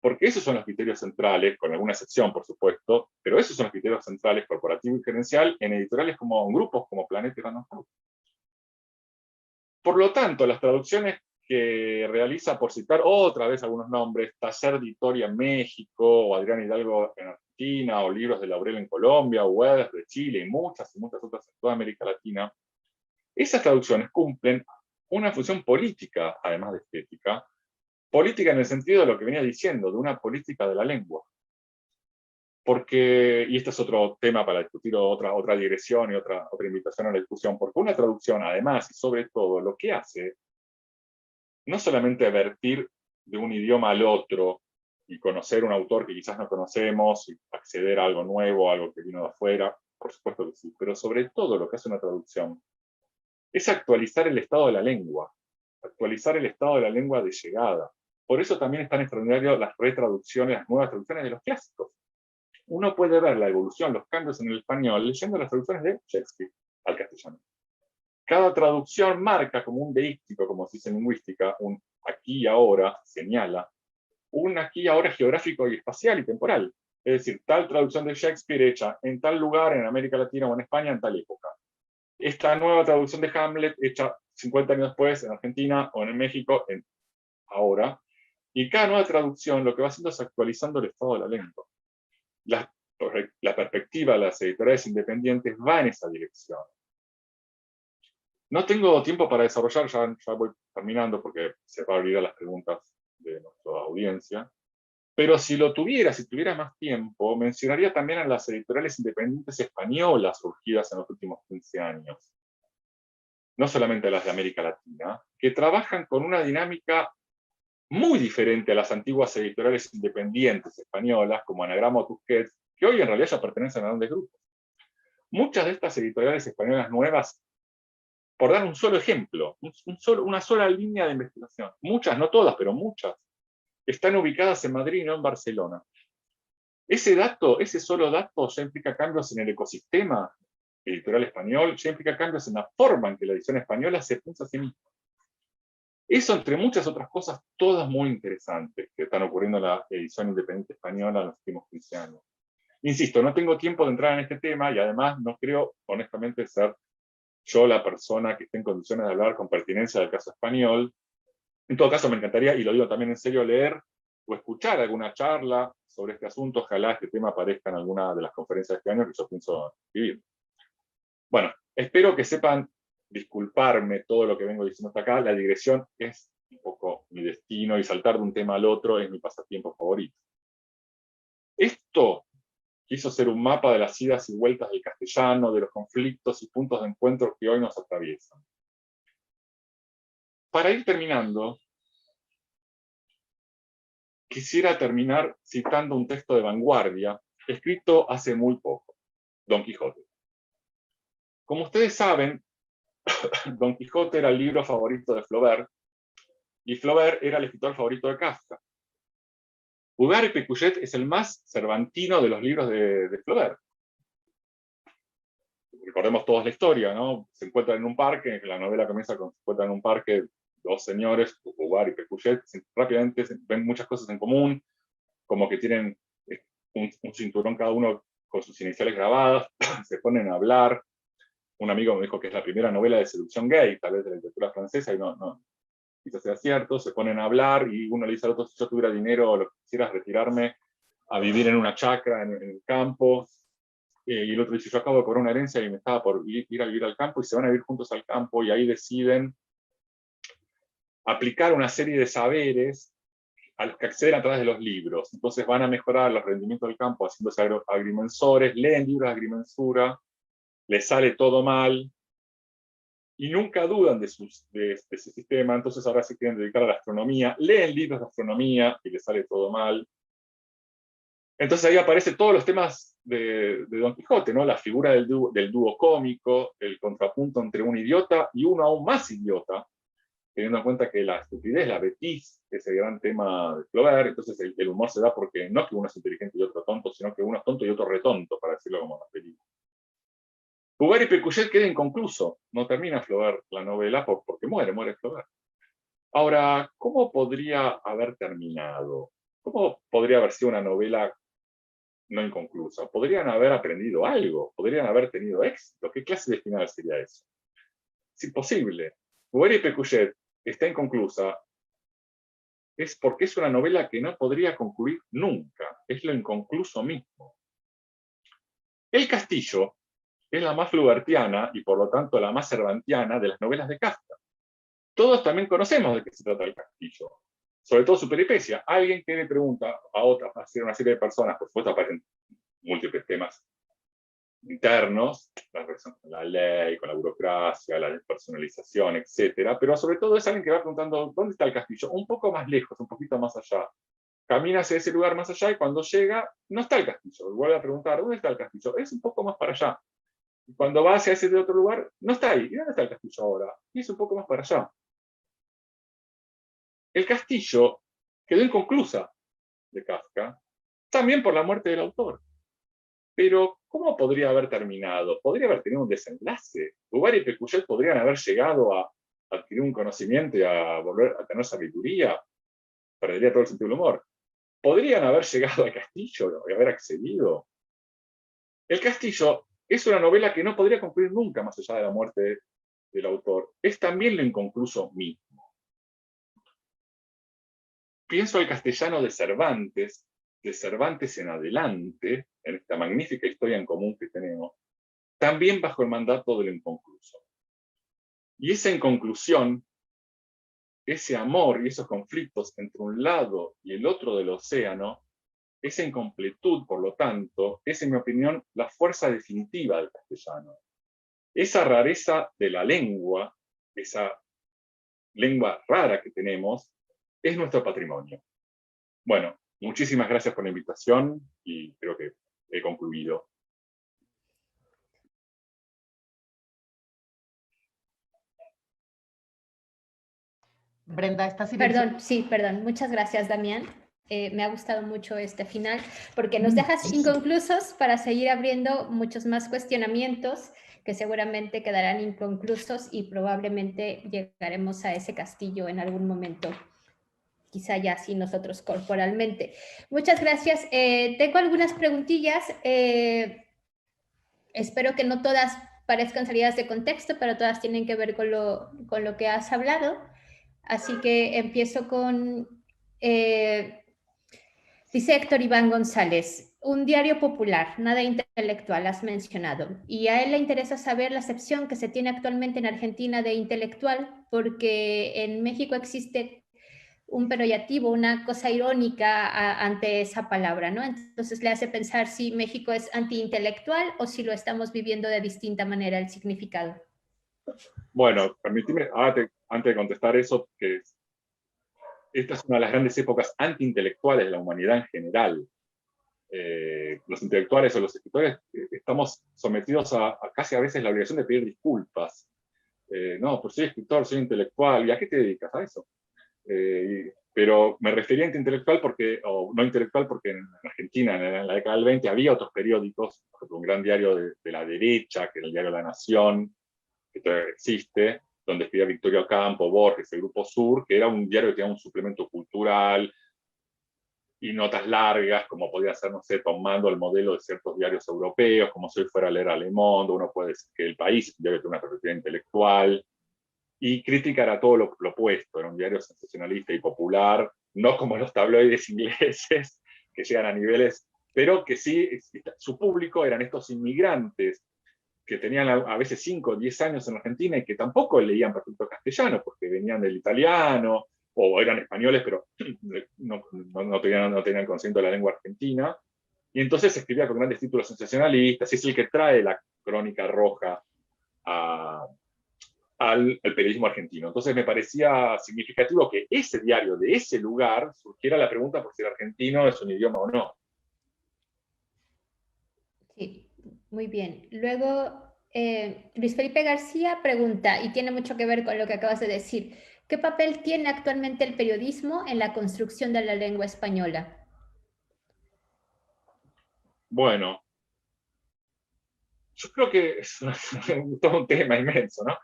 porque esos son los criterios centrales, con alguna excepción, por supuesto, pero esos son los criterios centrales, corporativo y gerencial, en editoriales como en grupos como Planeta y Random House. Por lo tanto, las traducciones que realiza, por citar otra vez algunos nombres, Taller Editoria en México, o Adrián Hidalgo en Argentina, o Libros de Laurel en Colombia, o Weathers de Chile, y muchas otras en toda América Latina, esas traducciones cumplen una función política, además de estética, política en el sentido de lo que venía diciendo, de una política de la lengua. Porque, y este es otro tema para discutir, otra digresión y otra invitación a la discusión, porque una traducción, además y sobre todo, lo que hace, no solamente vertir de un idioma al otro, y conocer un autor que quizás no conocemos, y acceder a algo nuevo, algo que vino de afuera, por supuesto que sí, pero sobre todo lo que hace una traducción, es actualizar el estado de la lengua, actualizar el estado de la lengua de llegada. Por eso también es tan extraordinario las retraducciones, las nuevas traducciones de los clásicos. Uno puede ver la evolución, los cambios en el español, leyendo las traducciones de Shakespeare al castellano. Cada traducción marca como un deíctico, como se dice en lingüística, un aquí y ahora, señala, un aquí y ahora geográfico y espacial y temporal. Es decir, tal traducción de Shakespeare hecha en tal lugar, en América Latina o en España, en tal época. Esta nueva traducción de Hamlet, hecha 50 años después en Argentina o en México, ahora. Y cada nueva traducción lo que va haciendo es actualizando el estado de la lengua. La perspectiva de las editoriales independientes va en esa dirección. No tengo tiempo para desarrollar, ya voy terminando porque se va a abrir a las preguntas de nuestra audiencia. Pero si tuviera más tiempo, mencionaría también a las editoriales independientes españolas surgidas en los últimos 15 años. No solamente las de América Latina, que trabajan con una dinámica muy diferente a las antiguas editoriales independientes españolas, como Anagrama o Tusquets, que hoy en realidad ya pertenecen a grandes grupos. Muchas de estas editoriales españolas nuevas, por dar un solo ejemplo, una sola línea de investigación, muchas, no todas, pero muchas, están ubicadas en Madrid y no en Barcelona. Ese solo dato ya implica cambios en el ecosistema editorial español, ya implica cambios en la forma en que la edición española se piensa a sí misma. Eso, entre muchas otras cosas, todas muy interesantes, que están ocurriendo en la edición independiente española en los últimos 15 años. Insisto, no tengo tiempo de entrar en este tema, y además no creo, honestamente, ser yo la persona que esté en condiciones de hablar con pertinencia del caso español. En todo caso, me encantaría, y lo digo también en serio, leer o escuchar alguna charla sobre este asunto. Ojalá este tema aparezca en alguna de las conferencias de este año que yo pienso escribir. Bueno, espero que sepan disculparme todo lo que vengo diciendo hasta acá. La digresión es un poco mi destino y saltar de un tema al otro es mi pasatiempo favorito. Esto quiso ser un mapa de las idas y vueltas del castellano, de los conflictos y puntos de encuentro que hoy nos atraviesan. Para ir terminando, quisiera terminar citando un texto de vanguardia, escrito hace muy poco, Don Quijote. Como ustedes saben, Don Quijote era el libro favorito de Flaubert, y Flaubert era el escritor favorito de Kafka. Bouvard y Pécuchet es el más cervantino de los libros de Flaubert. Recordemos todos la historia, ¿no? Se encuentran en un parque, la novela comienza con se encuentran en un parque dos señores, Bouvard y Pécuchet, rápidamente ven muchas cosas en común, como que tienen un cinturón cada uno con sus iniciales grabadas, se ponen a hablar. Un amigo me dijo que es la primera novela de seducción gay, tal vez de la literatura francesa, y no quizás sea cierto. Se ponen a hablar y uno le dice al otro: si yo tuviera dinero o lo que quisieras, retirarme a vivir en una chacra en el campo. Y el otro dice: yo acabo de cobrar una herencia y me estaba por ir a vivir al campo, y se van a vivir juntos al campo, y ahí deciden aplicar una serie de saberes a los que acceden a través de los libros. Entonces van a mejorar los rendimientos del campo haciéndose agrimensores, leen libros de agrimensura, les sale todo mal, y nunca dudan de ese sistema. Entonces ahora se quieren dedicar a la astronomía, leen libros de astronomía y les sale todo mal. Entonces ahí aparecen todos los temas de Don Quijote, ¿no? La figura del dúo cómico, el contrapunto entre un idiota y uno aún más idiota, teniendo en cuenta que la estupidez, la bêtise, es el gran tema de Flaubert. Entonces el humor se da porque no es que uno es inteligente y otro tonto, sino que uno es tonto y otro retonto, para decirlo como en la película. Bouvard y Pécuchet queda inconcluso, no termina Flaubert la novela porque muere Flaubert. Ahora, ¿cómo podría haber terminado? ¿Cómo podría haber sido una novela no inconclusa? ¿Podrían haber aprendido algo? ¿Podrían haber tenido éxito? ¿Qué clase de final sería eso? Es imposible. Bouvard y Pécuchet está inconclusa es porque es una novela que no podría concluir nunca. Es lo inconcluso mismo. El Castillo es la más flaubertiana y por lo tanto la más cervantiana de las novelas de Kafka. Todos también conocemos de qué se trata el Castillo, sobre todo su peripecia. Alguien que le pregunta a una serie de personas, por supuesto aparecen múltiples temas internos, la relación con la ley, con la burocracia, la despersonalización, etc. Pero sobre todo es alguien que va preguntando: ¿dónde está el castillo? Un poco más lejos, un poquito más allá. Camina hacia ese lugar más allá y cuando llega, no está el castillo. Vuelve a preguntar: ¿dónde está el castillo? Es un poco más para allá. Y cuando va hacia ese otro lugar, no está ahí. ¿Y dónde está el castillo ahora? Y es un poco más para allá. El Castillo quedó inconclusa de Kafka, también por la muerte del autor. Pero, ¿cómo podría haber terminado? Podría haber tenido un desenlace. Bouvard y Pécuchet podrían haber llegado a adquirir un conocimiento y a volver a tener sabiduría. Perdería todo el sentido del humor. Podrían haber llegado al Castillo y haber accedido. El Castillo es una novela que no podría concluir nunca más allá de la muerte del autor. Es también lo inconcluso mismo. Pienso al castellano de Cervantes en adelante, en esta magnífica historia en común que tenemos, también bajo el mandato de lo inconcluso. Y esa inconclusión, ese amor y esos conflictos entre un lado y el otro del océano, esa incompletud, por lo tanto, es, en mi opinión, la fuerza definitiva del castellano. Esa rareza de la lengua, esa lengua rara que tenemos, es nuestro patrimonio. Bueno, muchísimas gracias por la invitación y creo que he concluido. Brenda, ¿estás Perdón, sí, perdón. Muchas gracias, Damián. Me ha gustado mucho este final porque nos dejas inconclusos para seguir abriendo muchos más cuestionamientos que seguramente quedarán inconclusos y probablemente llegaremos a ese castillo en algún momento, quizá ya así nosotros corporalmente. Muchas gracias. Tengo algunas preguntillas. Espero que no todas parezcan salidas de contexto, pero todas tienen que ver con lo que has hablado. Así que empiezo con Dice Héctor Iván González, un diario popular, nada intelectual, has mencionado. Y a él le interesa saber la acepción que se tiene actualmente en Argentina de intelectual, porque en México existe un peyorativo, una cosa irónica ante esa palabra, ¿no? Entonces le hace pensar si México es antiintelectual o si lo estamos viviendo de distinta manera el significado. Bueno, permíteme, antes de contestar eso, que esta es una de las grandes épocas antiintelectuales de la humanidad en general. Los intelectuales o los escritores estamos sometidos a casi a veces la obligación de pedir disculpas. No, pues soy escritor, soy intelectual, ¿y a qué te dedicas? A eso. Pero me refería a intelectual porque, o no intelectual porque en Argentina en la década del 20 había otros periódicos, por ejemplo, un gran diario de la derecha, que era el diario La Nación, que todavía existe, donde escribía Victorio Campo, Borges, el Grupo Sur, que era un diario que tenía un suplemento cultural y notas largas, como podía ser, no sé, tomando el modelo de ciertos diarios europeos, como si hoy fuera a leer a Le Monde, uno puede decir que El País debe tener una perspectiva intelectual, y crítica era todo lo opuesto, era un diario sensacionalista y popular, no como los tabloides ingleses, que llegan a niveles, pero que sí, su público eran estos inmigrantes que tenían a veces 5 o 10 años en Argentina y que tampoco leían perfecto castellano, porque venían del italiano, o eran españoles, pero no tenían conocimiento de la lengua argentina, y entonces escribía con grandes títulos sensacionalistas, y es el que trae la crónica roja al periodismo argentino. Entonces me parecía significativo que ese diario de ese lugar surgiera la pregunta por si el argentino es un idioma o no. Sí, muy bien. Luego, Luis Felipe García pregunta, y tiene mucho que ver con lo que acabas de decir, ¿qué papel tiene actualmente el periodismo en la construcción de la lengua española? Bueno, yo creo que es todo un tema inmenso, ¿no?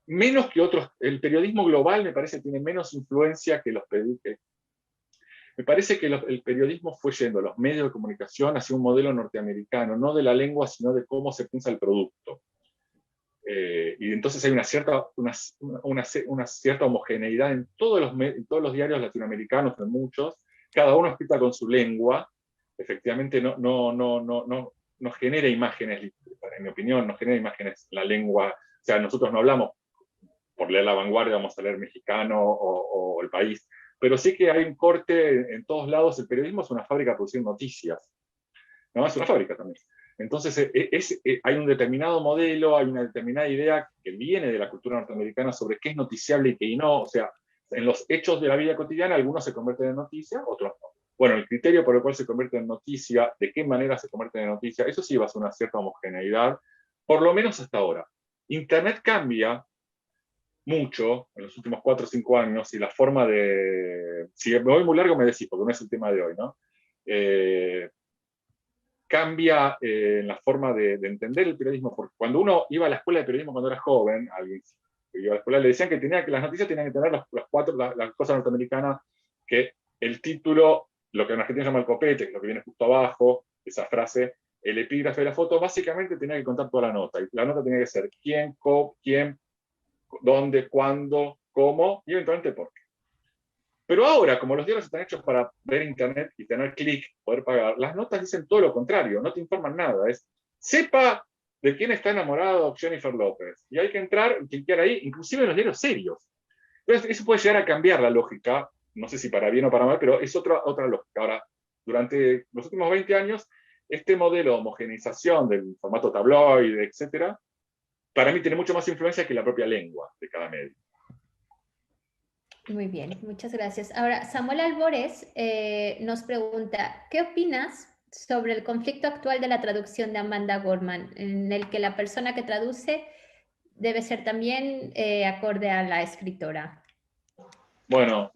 Menos que otros, el periodismo global me parece tiene menos influencia que los periodistas. Me parece que el periodismo fue yendo a los medios de comunicación hacia un modelo norteamericano, no de la lengua, sino de cómo se piensa el producto. Y entonces hay una cierta homogeneidad en todos los diarios latinoamericanos, en muchos, cada uno escrita con su lengua, efectivamente no genera imágenes, en mi opinión, no genera imágenes la lengua, o sea, nosotros no hablamos, por leer La Vanguardia vamos a leer Mexicano o El País, pero sí que hay un corte en todos lados. El periodismo es una fábrica de producir noticias, ¿no? Es una fábrica también. Entonces hay un determinado modelo, hay una determinada idea que viene de la cultura norteamericana sobre qué es noticiable y qué no. O sea, en los hechos de la vida cotidiana algunos se convierten en noticia, otros no. Bueno, el criterio por el cual se convierte en noticia, de qué manera se convierte en noticia, eso sí va a ser una cierta homogeneidad, por lo menos hasta ahora. Internet cambia mucho en los últimos 4 o 5 años, y la forma de... Si me voy muy largo me decís, porque no es el tema de hoy, ¿no? Cambia en la forma de entender el periodismo, porque cuando uno iba a la escuela de periodismo cuando era joven, alguien que iba a la escuela le decían que las noticias tenían que tener las cosas norteamericanas, que el título, lo que en Argentina se llama el copete, que es lo que viene justo abajo, esa frase, el epígrafe de la foto, básicamente tenía que contar toda la nota, y la nota tenía que ser quién, dónde, cuándo, cómo, y eventualmente por qué. Pero ahora, como los diarios están hechos para ver internet y tener clic, poder pagar, las notas dicen todo lo contrario, no te informan nada. Es, sepa de quién está enamorado Jennifer López. Y hay que entrar, cliquear ahí, inclusive en los diarios serios. Entonces, eso puede llegar a cambiar la lógica, no sé si para bien o para mal, pero es otra lógica. Ahora, durante los últimos 20 años, este modelo de homogeneización del formato tabloide, etcétera, para mí tiene mucho más influencia que la propia lengua de cada medio. Muy bien, muchas gracias. Ahora, Samuel Albores nos pregunta, ¿qué opinas sobre el conflicto actual de la traducción de Amanda Gorman, en el que la persona que traduce debe ser también acorde a la escritora? Bueno,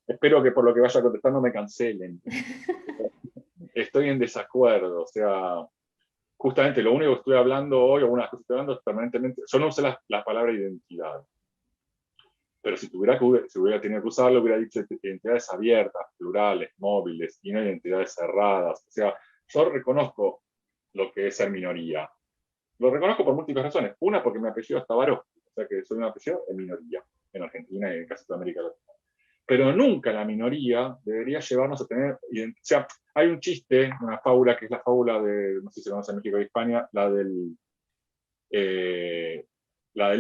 espero que por lo que vaya contestando me cancelen. Estoy en desacuerdo, o sea, justamente lo único que estoy hablando hoy, o una cosa que estoy hablando es permanentemente, yo no usé la palabra identidad, pero si hubiera tenido que usarlo, hubiera dicho identidades abiertas, plurales, móviles, y no identidades cerradas. O sea, yo reconozco lo que es ser minoría. Lo reconozco por múltiples razones. Una, porque mi apellido es Tabaró, o sea que soy un apellido de minoría en Argentina y en casi toda América Latina. pero nunca la minoría debería llevarnos a tener... O sea, hay un chiste, una fábula, que es la fábula de, no sé si se conoce en México y España, la del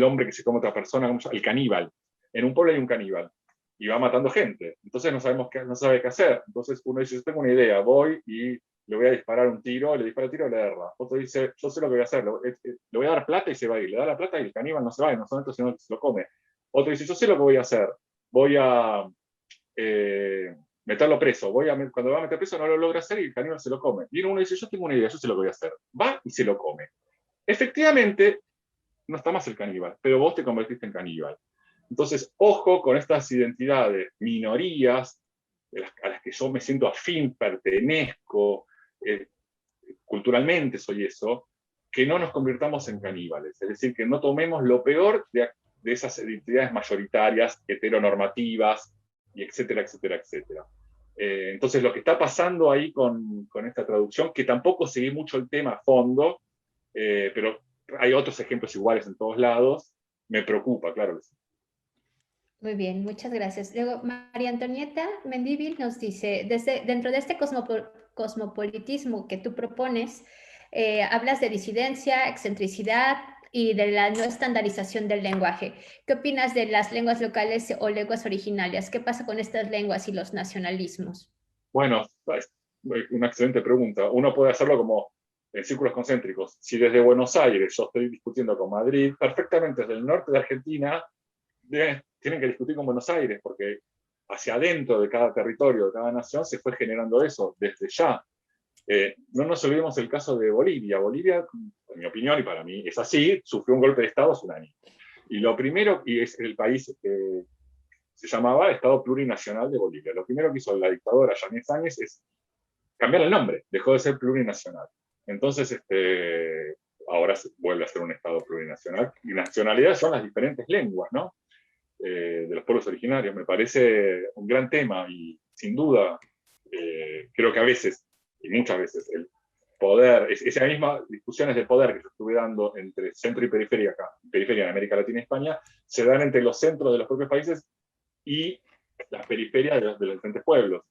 hombre que se come a otra persona, el caníbal. En un pueblo hay un caníbal, y va matando gente. Entonces no sabe qué hacer. Entonces uno dice, yo tengo una idea, voy y le voy a disparar un tiro, le dispara el tiro y le erra. Otro dice, yo sé lo que voy a hacer, le voy a dar plata y se va a ir. Le da la plata y el caníbal no se va, y no solamente sino que se lo come. Otro dice, yo sé lo que voy a hacer, voy a meterlo preso, cuando va a meter preso no lo logra hacer y el caníbal se lo come. Y uno dice, yo tengo una idea, yo sé lo que voy a hacer. Va y se lo come. Efectivamente, no está más el caníbal, pero vos te convertiste en caníbal. Entonces, ojo con estas identidades, minorías, a las que yo me siento afín, pertenezco, culturalmente soy eso, que no nos convirtamos en caníbales. Es decir, que no tomemos lo peor de esas identidades mayoritarias, heteronormativas, y etcétera, etcétera, etcétera. Entonces, lo que está pasando ahí con esta traducción, que tampoco seguí mucho el tema a fondo, pero hay otros ejemplos iguales en todos lados, me preocupa, claro que sí. Muy bien, muchas gracias. Luego, María Antonieta Mendívil nos dice, dentro de este cosmopolitismo que tú propones, hablas de disidencia, excentricidad y de la no estandarización del lenguaje. ¿Qué opinas de las lenguas locales o lenguas originarias? ¿Qué pasa con estas lenguas y los nacionalismos? Bueno, es una excelente pregunta. Uno puede hacerlo como en círculos concéntricos. Si desde Buenos Aires yo estoy discutiendo con Madrid, perfectamente desde el norte de Argentina tienen que discutir con Buenos Aires, porque hacia adentro de cada territorio, de cada nación, se fue generando eso desde ya. No nos olvidemos el caso de Bolivia. Bolivia, en mi opinión, y para mí es así, sufrió un golpe de Estado hace un año. Y lo primero, y es el país que se llamaba Estado Plurinacional de Bolivia. Lo primero que hizo la dictadora Yanis Áñez es cambiar el nombre, dejó de ser plurinacional. Entonces, ahora se vuelve a ser un Estado plurinacional. Y nacionalidad son las diferentes lenguas, ¿no? De los pueblos originarios. Me parece un gran tema y sin duda creo que a veces, y muchas veces, el poder, esas mismas discusiones de poder que yo estuve dando entre centro y periferia acá, periferia en América Latina y España, se dan entre los centros de los propios países y las periferias de los diferentes pueblos.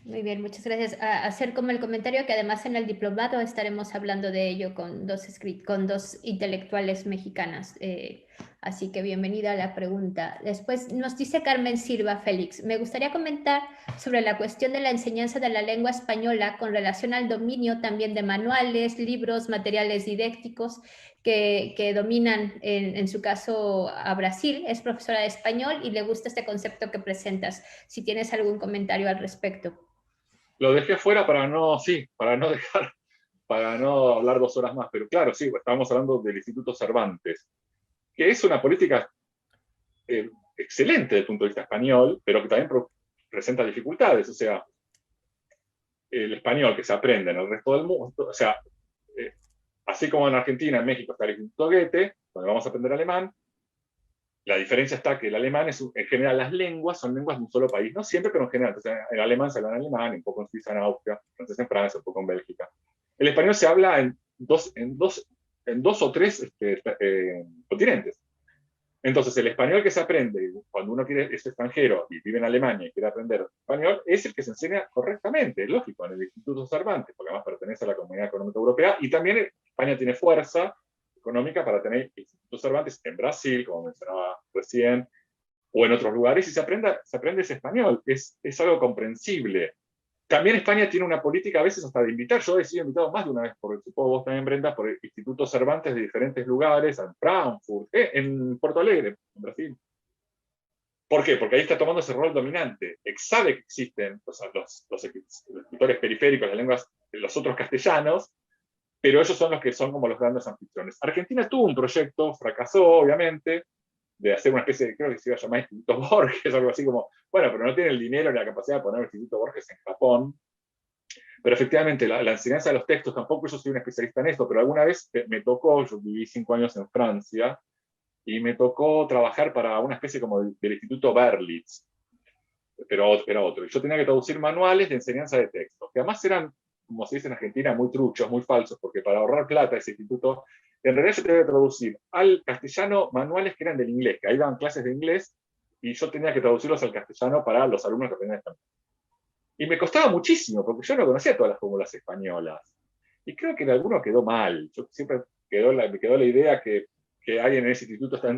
Muy bien, muchas gracias. Hacer como el comentario que además en el diplomado estaremos hablando de ello con dos intelectuales mexicanas. Así que bienvenida a la pregunta. Después nos dice Carmen Silva Félix, me gustaría comentar sobre la cuestión de la enseñanza de la lengua española con relación al dominio también de manuales, libros, materiales didácticos que dominan, en su caso, a Brasil. Es profesora de español y le gusta este concepto que presentas. Si tienes algún comentario al respecto. Lo dejé fuera para no hablar 2 horas más, pero claro, sí, estábamos hablando del Instituto Cervantes, que es una política excelente desde el punto de vista español, pero que también presenta dificultades. O sea, el español que se aprende en el resto del mundo, o sea, así como en Argentina, en México está el Instituto Goethe, donde vamos a aprender alemán, la diferencia está que el alemán en general, las lenguas son lenguas de un solo país, no siempre, pero en general. Entonces, el alemán se habla en alemán, un poco en Suiza, en Austria, francés en Francia, un poco en Bélgica. El español se habla en dos o tres continentes. Entonces, el español que se aprende cuando uno es extranjero y vive en Alemania y quiere aprender español, es el que se enseña correctamente, es lógico, en el Instituto Cervantes, porque además pertenece a la Comunidad Económica Europea, y también España tiene fuerza económica para tener Institutos Cervantes en Brasil, como mencionaba recién, o en otros lugares, y se aprende ese español, es algo comprensible. También España tiene una política a veces hasta de invitar. Yo he sido invitado más de una vez, por supongo vos también, Brenda, por el Instituto Cervantes de diferentes lugares, en Frankfurt, en Porto Alegre, en Brasil. ¿Por qué? Porque ahí está tomando ese rol dominante. Sabe que existen los escritores periféricos, las lenguas, los otros castellanos, pero ellos son los que son como los grandes anfitriones. Argentina tuvo un proyecto, fracasó, obviamente, de hacer una especie de, creo que se iba a llamar Instituto Borges, algo así como, bueno, pero no tiene el dinero ni la capacidad de poner el Instituto Borges en Japón. Pero efectivamente, la enseñanza de los textos, tampoco yo soy un especialista en esto, pero alguna vez me tocó, yo viví 5 años en Francia, y me tocó trabajar para una especie como del Instituto Berlitz, pero era otro. Y yo tenía que traducir manuales de enseñanza de textos, que además eran, como se dice en Argentina, muy truchos, muy falsos, porque para ahorrar plata ese instituto, en realidad yo tenía que traducir al castellano manuales que eran del inglés, que ahí daban clases de inglés, y yo tenía que traducirlos al castellano para los alumnos que aprendían español. Y me costaba muchísimo, porque yo no conocía todas las fórmulas españolas. Y creo que en alguno quedó mal. Yo siempre me quedó la idea que alguien en ese instituto está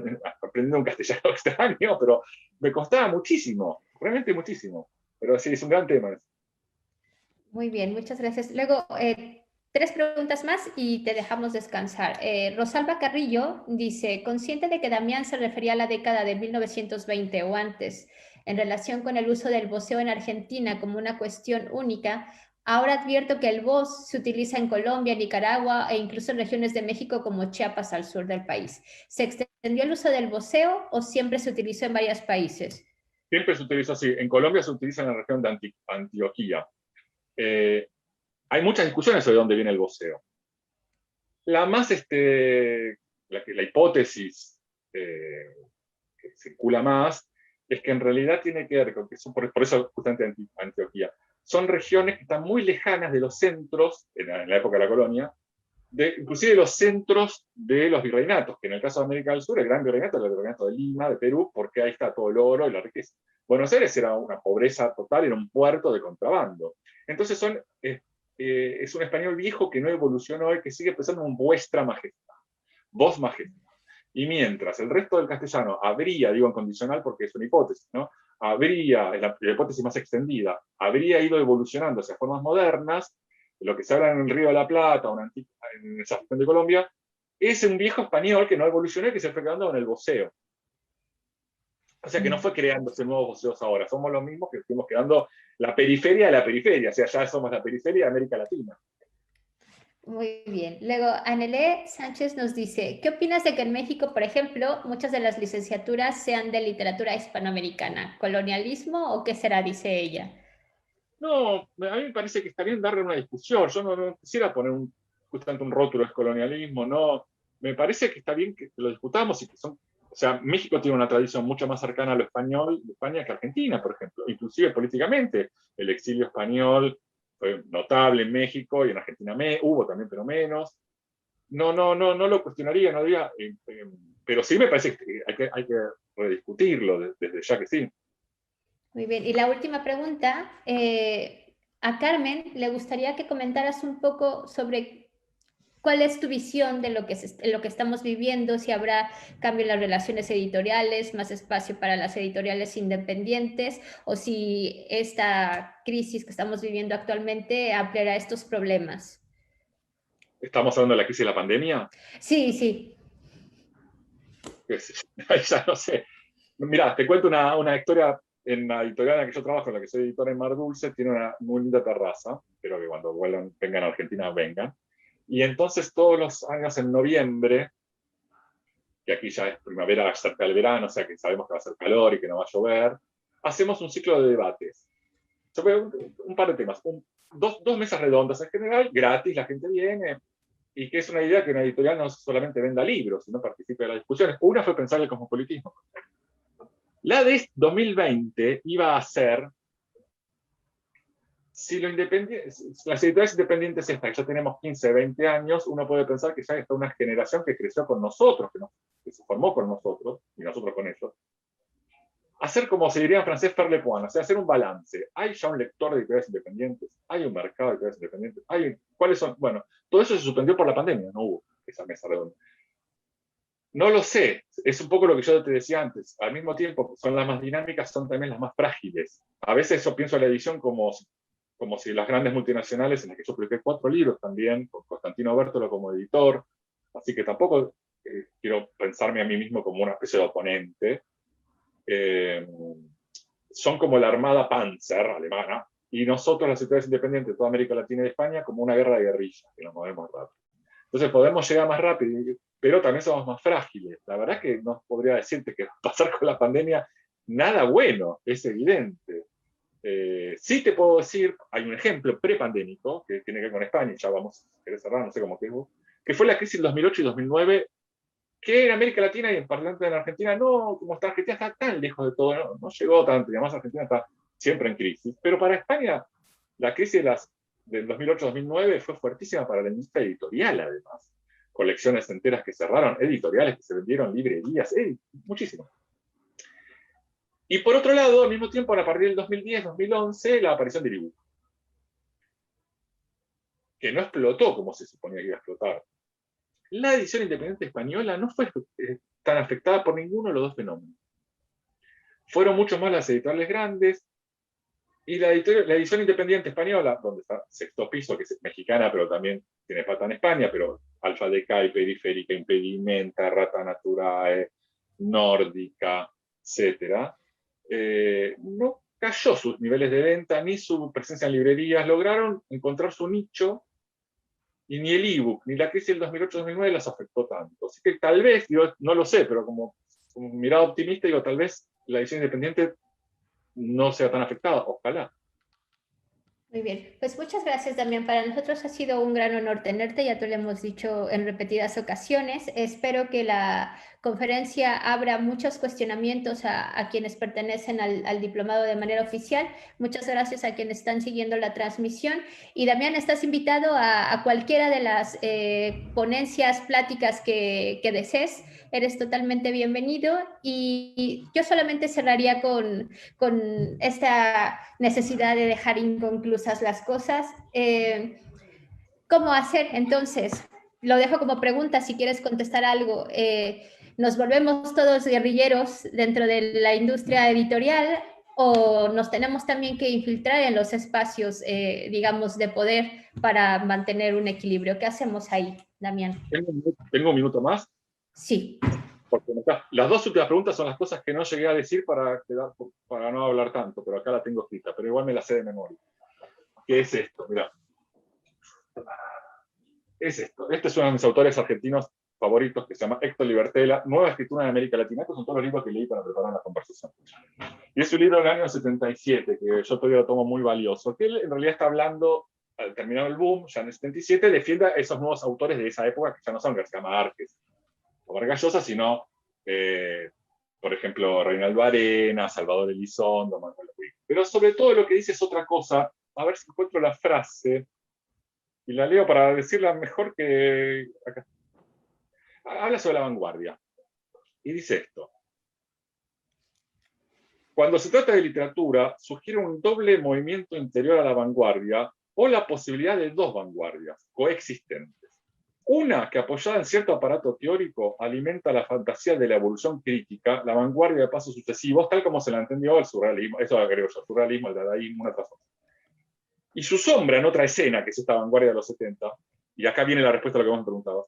aprendiendo un castellano extraño, pero me costaba muchísimo, realmente muchísimo. Pero sí, es un gran tema. Muy bien, muchas gracias. Luego, 3 preguntas más y te dejamos descansar. Rosalba Carrillo dice, consciente de que Damián se refería a la década de 1920 o antes, en relación con el uso del voceo en Argentina como una cuestión única, ahora advierto que el voz se utiliza en Colombia, Nicaragua e incluso en regiones de México como Chiapas al sur del país. ¿Se extendió el uso del voceo o siempre se utilizó en varios países? Siempre se utiliza así. En Colombia se utiliza en la región de Antioquía. Hay muchas discusiones sobre dónde viene el voceo. La más, la hipótesis que circula más es que en realidad tiene que ver con que son, por eso justamente Antioquía, son regiones que están muy lejanas de los centros, en la época de la colonia, inclusive los centros de los virreinatos, que en el caso de América del Sur, el gran virreinato es el virreinato de Lima, de Perú, porque ahí está todo el oro y la riqueza. Buenos Aires era una pobreza total, era un puerto de contrabando. Entonces es un español viejo que no evolucionó y que sigue pensando en vuestra majestad, vos majestad. Y mientras el resto del castellano habría, digo en condicional porque es una hipótesis, ¿no? Habría, la hipótesis más extendida, habría ido evolucionando hacia formas modernas, lo que se habla en el Río de la Plata o en esa región de Colombia, es un viejo español que no evolucionó y que se fue quedando en el voceo. O sea que no fue creándose nuevos voceos ahora, somos los mismos que fuimos quedando la periferia de la periferia, o sea, ya somos la periferia de América Latina. Muy bien. Luego, Anelé Sánchez nos dice, ¿qué opinas de que en México, por ejemplo, muchas de las licenciaturas sean de literatura hispanoamericana? ¿Colonialismo o qué será, dice ella? No, a mí me parece que está bien darle una discusión. Yo no quisiera poner justamente un rótulo de colonialismo, no. Me parece que está bien que lo discutamos y que son. O sea, México tiene una tradición mucho más cercana a lo español de España que Argentina, por ejemplo. Inclusive políticamente, el exilio español fue notable en México y en Argentina hubo también, pero menos. No lo cuestionaría, no diría, pero sí me parece que hay que rediscutirlo desde ya que sí. Muy bien. Y la última pregunta, a Carmen le gustaría que comentaras un poco sobre cuál es tu visión de lo que estamos viviendo, si habrá cambio en las relaciones editoriales, más espacio para las editoriales independientes, o si esta crisis que estamos viviendo actualmente ampliará estos problemas. ¿Estamos hablando de la crisis de la pandemia? Sí, sí. Ya no sé. Mirá, te cuento una historia. En la editorial en la que yo trabajo, en la que soy editor en Mar Dulce, tiene una muy linda terraza, espero que cuando vengan a Argentina vengan. Y entonces todos los años en noviembre, que aquí ya es primavera cerca del verano, o sea que sabemos que va a hacer calor y que no va a llover, hacemos un ciclo de debates sobre un par de temas. Dos mesas redondas en general, gratis, la gente viene, y que es una idea que una editorial no solamente venda libros, sino participe de las discusiones. Una fue pensar el cosmopolitismo. La de 2020 iba a ser si las editoriales independientes estas, que ya tenemos 15, 20 años, uno puede pensar que ya está una generación que creció con nosotros, que se formó con nosotros, y nosotros con ellos. Hacer, como se diría en francés, faire le point, o sea, hacer un balance. ¿Hay ya un lector de editoriales independientes? ¿Hay un mercado de editoriales independientes? ¿Cuáles son? Bueno, todo eso se suspendió por la pandemia, no hubo esa mesa redonda. No lo sé, es un poco lo que yo te decía antes. Al mismo tiempo, son las más dinámicas, son también las más frágiles. A veces yo pienso en la edición como si las grandes multinacionales, en las que yo publiqué 4 libros también, con Constantino Bertolo como editor, así que tampoco quiero pensarme a mí mismo como una especie de oponente. Son como la armada Panzer alemana, y nosotros, las editoriales independientes de toda América Latina y España, como una guerra de guerrillas, que nos movemos rápido. Entonces podemos llegar más rápido, pero también somos más frágiles. La verdad es que no podría decirte que va a pasar con la pandemia nada bueno, es evidente. Sí te puedo decir, hay un ejemplo prepandémico que tiene que ver con España, ya vamos a cerrar, no sé cómo que fue la crisis del 2008 y 2009, que en América Latina y en particular en Argentina, no, como está Argentina está tan lejos de todo, no llegó tanto, y además Argentina está siempre en crisis, pero para España la crisis del 2008-2009 fue fuertísima para la industria editorial, además. Colecciones enteras que cerraron, editoriales que se vendieron, librerías, muchísimo. Y por otro lado, al mismo tiempo, a partir del 2010-2011, la aparición del ebook, que no explotó como se suponía que iba a explotar. La edición independiente española no fue tan afectada por ninguno de los dos fenómenos. Fueron mucho más las editoriales grandes, y la edición independiente española, donde está Sexto Piso, que es mexicana, pero también tiene pata en España, pero Alfa Decay, Periférica, Impedimenta, Rata Naturae, Nórdica, etc., no cayó sus niveles de venta, ni su presencia en librerías, lograron encontrar su nicho, y ni el ebook, ni la crisis del 2008-2009 las afectó tanto. Así que tal vez, yo no lo sé, pero como mirada optimista, digo, tal vez la edición independiente no sea tan afectada, ojalá. Muy bien, pues muchas gracias, Damián. Para nosotros ha sido un gran honor tenerte, ya te lo hemos dicho en repetidas ocasiones. Espero que la conferencia abra muchos cuestionamientos a quienes pertenecen al diplomado de manera oficial. Muchas gracias a quienes están siguiendo la transmisión. Y Damián, estás invitado a cualquiera de las ponencias, pláticas que desees. Eres totalmente bienvenido, y yo solamente cerraría con esta necesidad de dejar inconclusas las cosas. ¿Cómo hacer entonces? Lo dejo como pregunta si quieres contestar algo. ¿Nos volvemos todos guerrilleros dentro de la industria editorial o nos tenemos también que infiltrar en los espacios, digamos, de poder para mantener un equilibrio? ¿Qué hacemos ahí, Damián? ¿Tengo un minuto más? Sí. Porque las dos últimas preguntas son las cosas que no llegué a decir para no hablar tanto, pero acá la tengo escrita, pero igual me la sé de memoria. ¿Qué es esto? Mirá. Es esto. Este es uno de mis autores argentinos favoritos, que se llama Héctor Libertela, Nueva Escritura en América Latina. Estos son todos los libros que leí para preparar la conversación. Y es un libro del año 77, que yo todavía lo tomo muy valioso, que él en realidad está hablando, al terminar el boom, ya en el 77, defiende a esos nuevos autores de esa época, que ya no son García Márquez o Vargas Llosa, sino, por ejemplo, Reinaldo Arenas, Salvador Elizondo, Manuel Ruiz. Pero sobre todo lo que dice es otra cosa. A ver si encuentro la frase, y la leo para decirla mejor que acá. Habla sobre la vanguardia, y dice esto. Cuando se trata de literatura, sugiere un doble movimiento interior a la vanguardia, o la posibilidad de dos vanguardias coexistentes. Una que, apoyada en cierto aparato teórico, alimenta la fantasía de la evolución crítica, la vanguardia de pasos sucesivos, tal como se la entendió el surrealismo, eso agrego yo, el surrealismo, el dadaísmo, una tras otra. Y su sombra en otra escena, que es esta vanguardia de los 70, y acá viene la respuesta a lo que vos me preguntabas,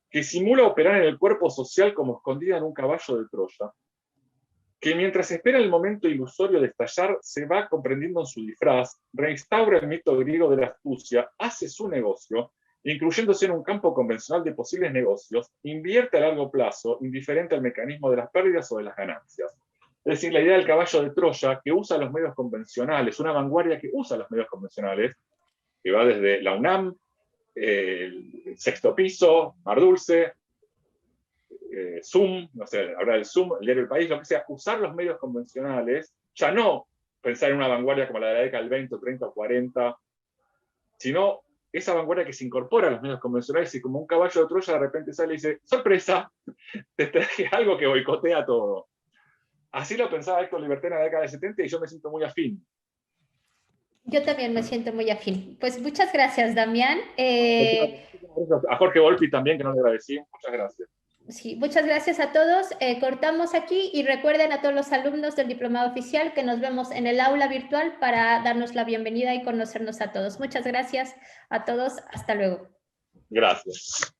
que simula operar en el cuerpo social como escondida en un caballo de Troya, que mientras espera el momento ilusorio de estallar, se va comprendiendo en su disfraz, reinstaura el mito griego de la astucia, hace su negocio, incluyéndose en un campo convencional de posibles negocios, invierte a largo plazo, indiferente al mecanismo de las pérdidas o de las ganancias. Es decir, la idea del caballo de Troya, que usa los medios convencionales, una vanguardia que usa los medios convencionales, que va desde la UNAM, el Sexto Piso, Mar Dulce, Zoom, no sé, hablar del Zoom, el diario El País, lo que sea, usar los medios convencionales, ya no pensar en una vanguardia como la de la década del 20, 30 o 40, sino esa vanguardia que se incorpora a los medios convencionales y como un caballo de Troya de repente sale y dice, ¡sorpresa! Te traje algo que boicotea todo. Así lo pensaba Héctor Libertela en la década del 70 y yo me siento muy afín. Yo también me siento muy afín. Pues muchas gracias, Damián. A Jorge Volpi también, que no le agradecí. Muchas gracias. Sí, muchas gracias a todos. Cortamos aquí y recuerden a todos los alumnos del Diplomado Oficial que nos vemos en el aula virtual para darnos la bienvenida y conocernos a todos. Muchas gracias a todos. Hasta luego. Gracias.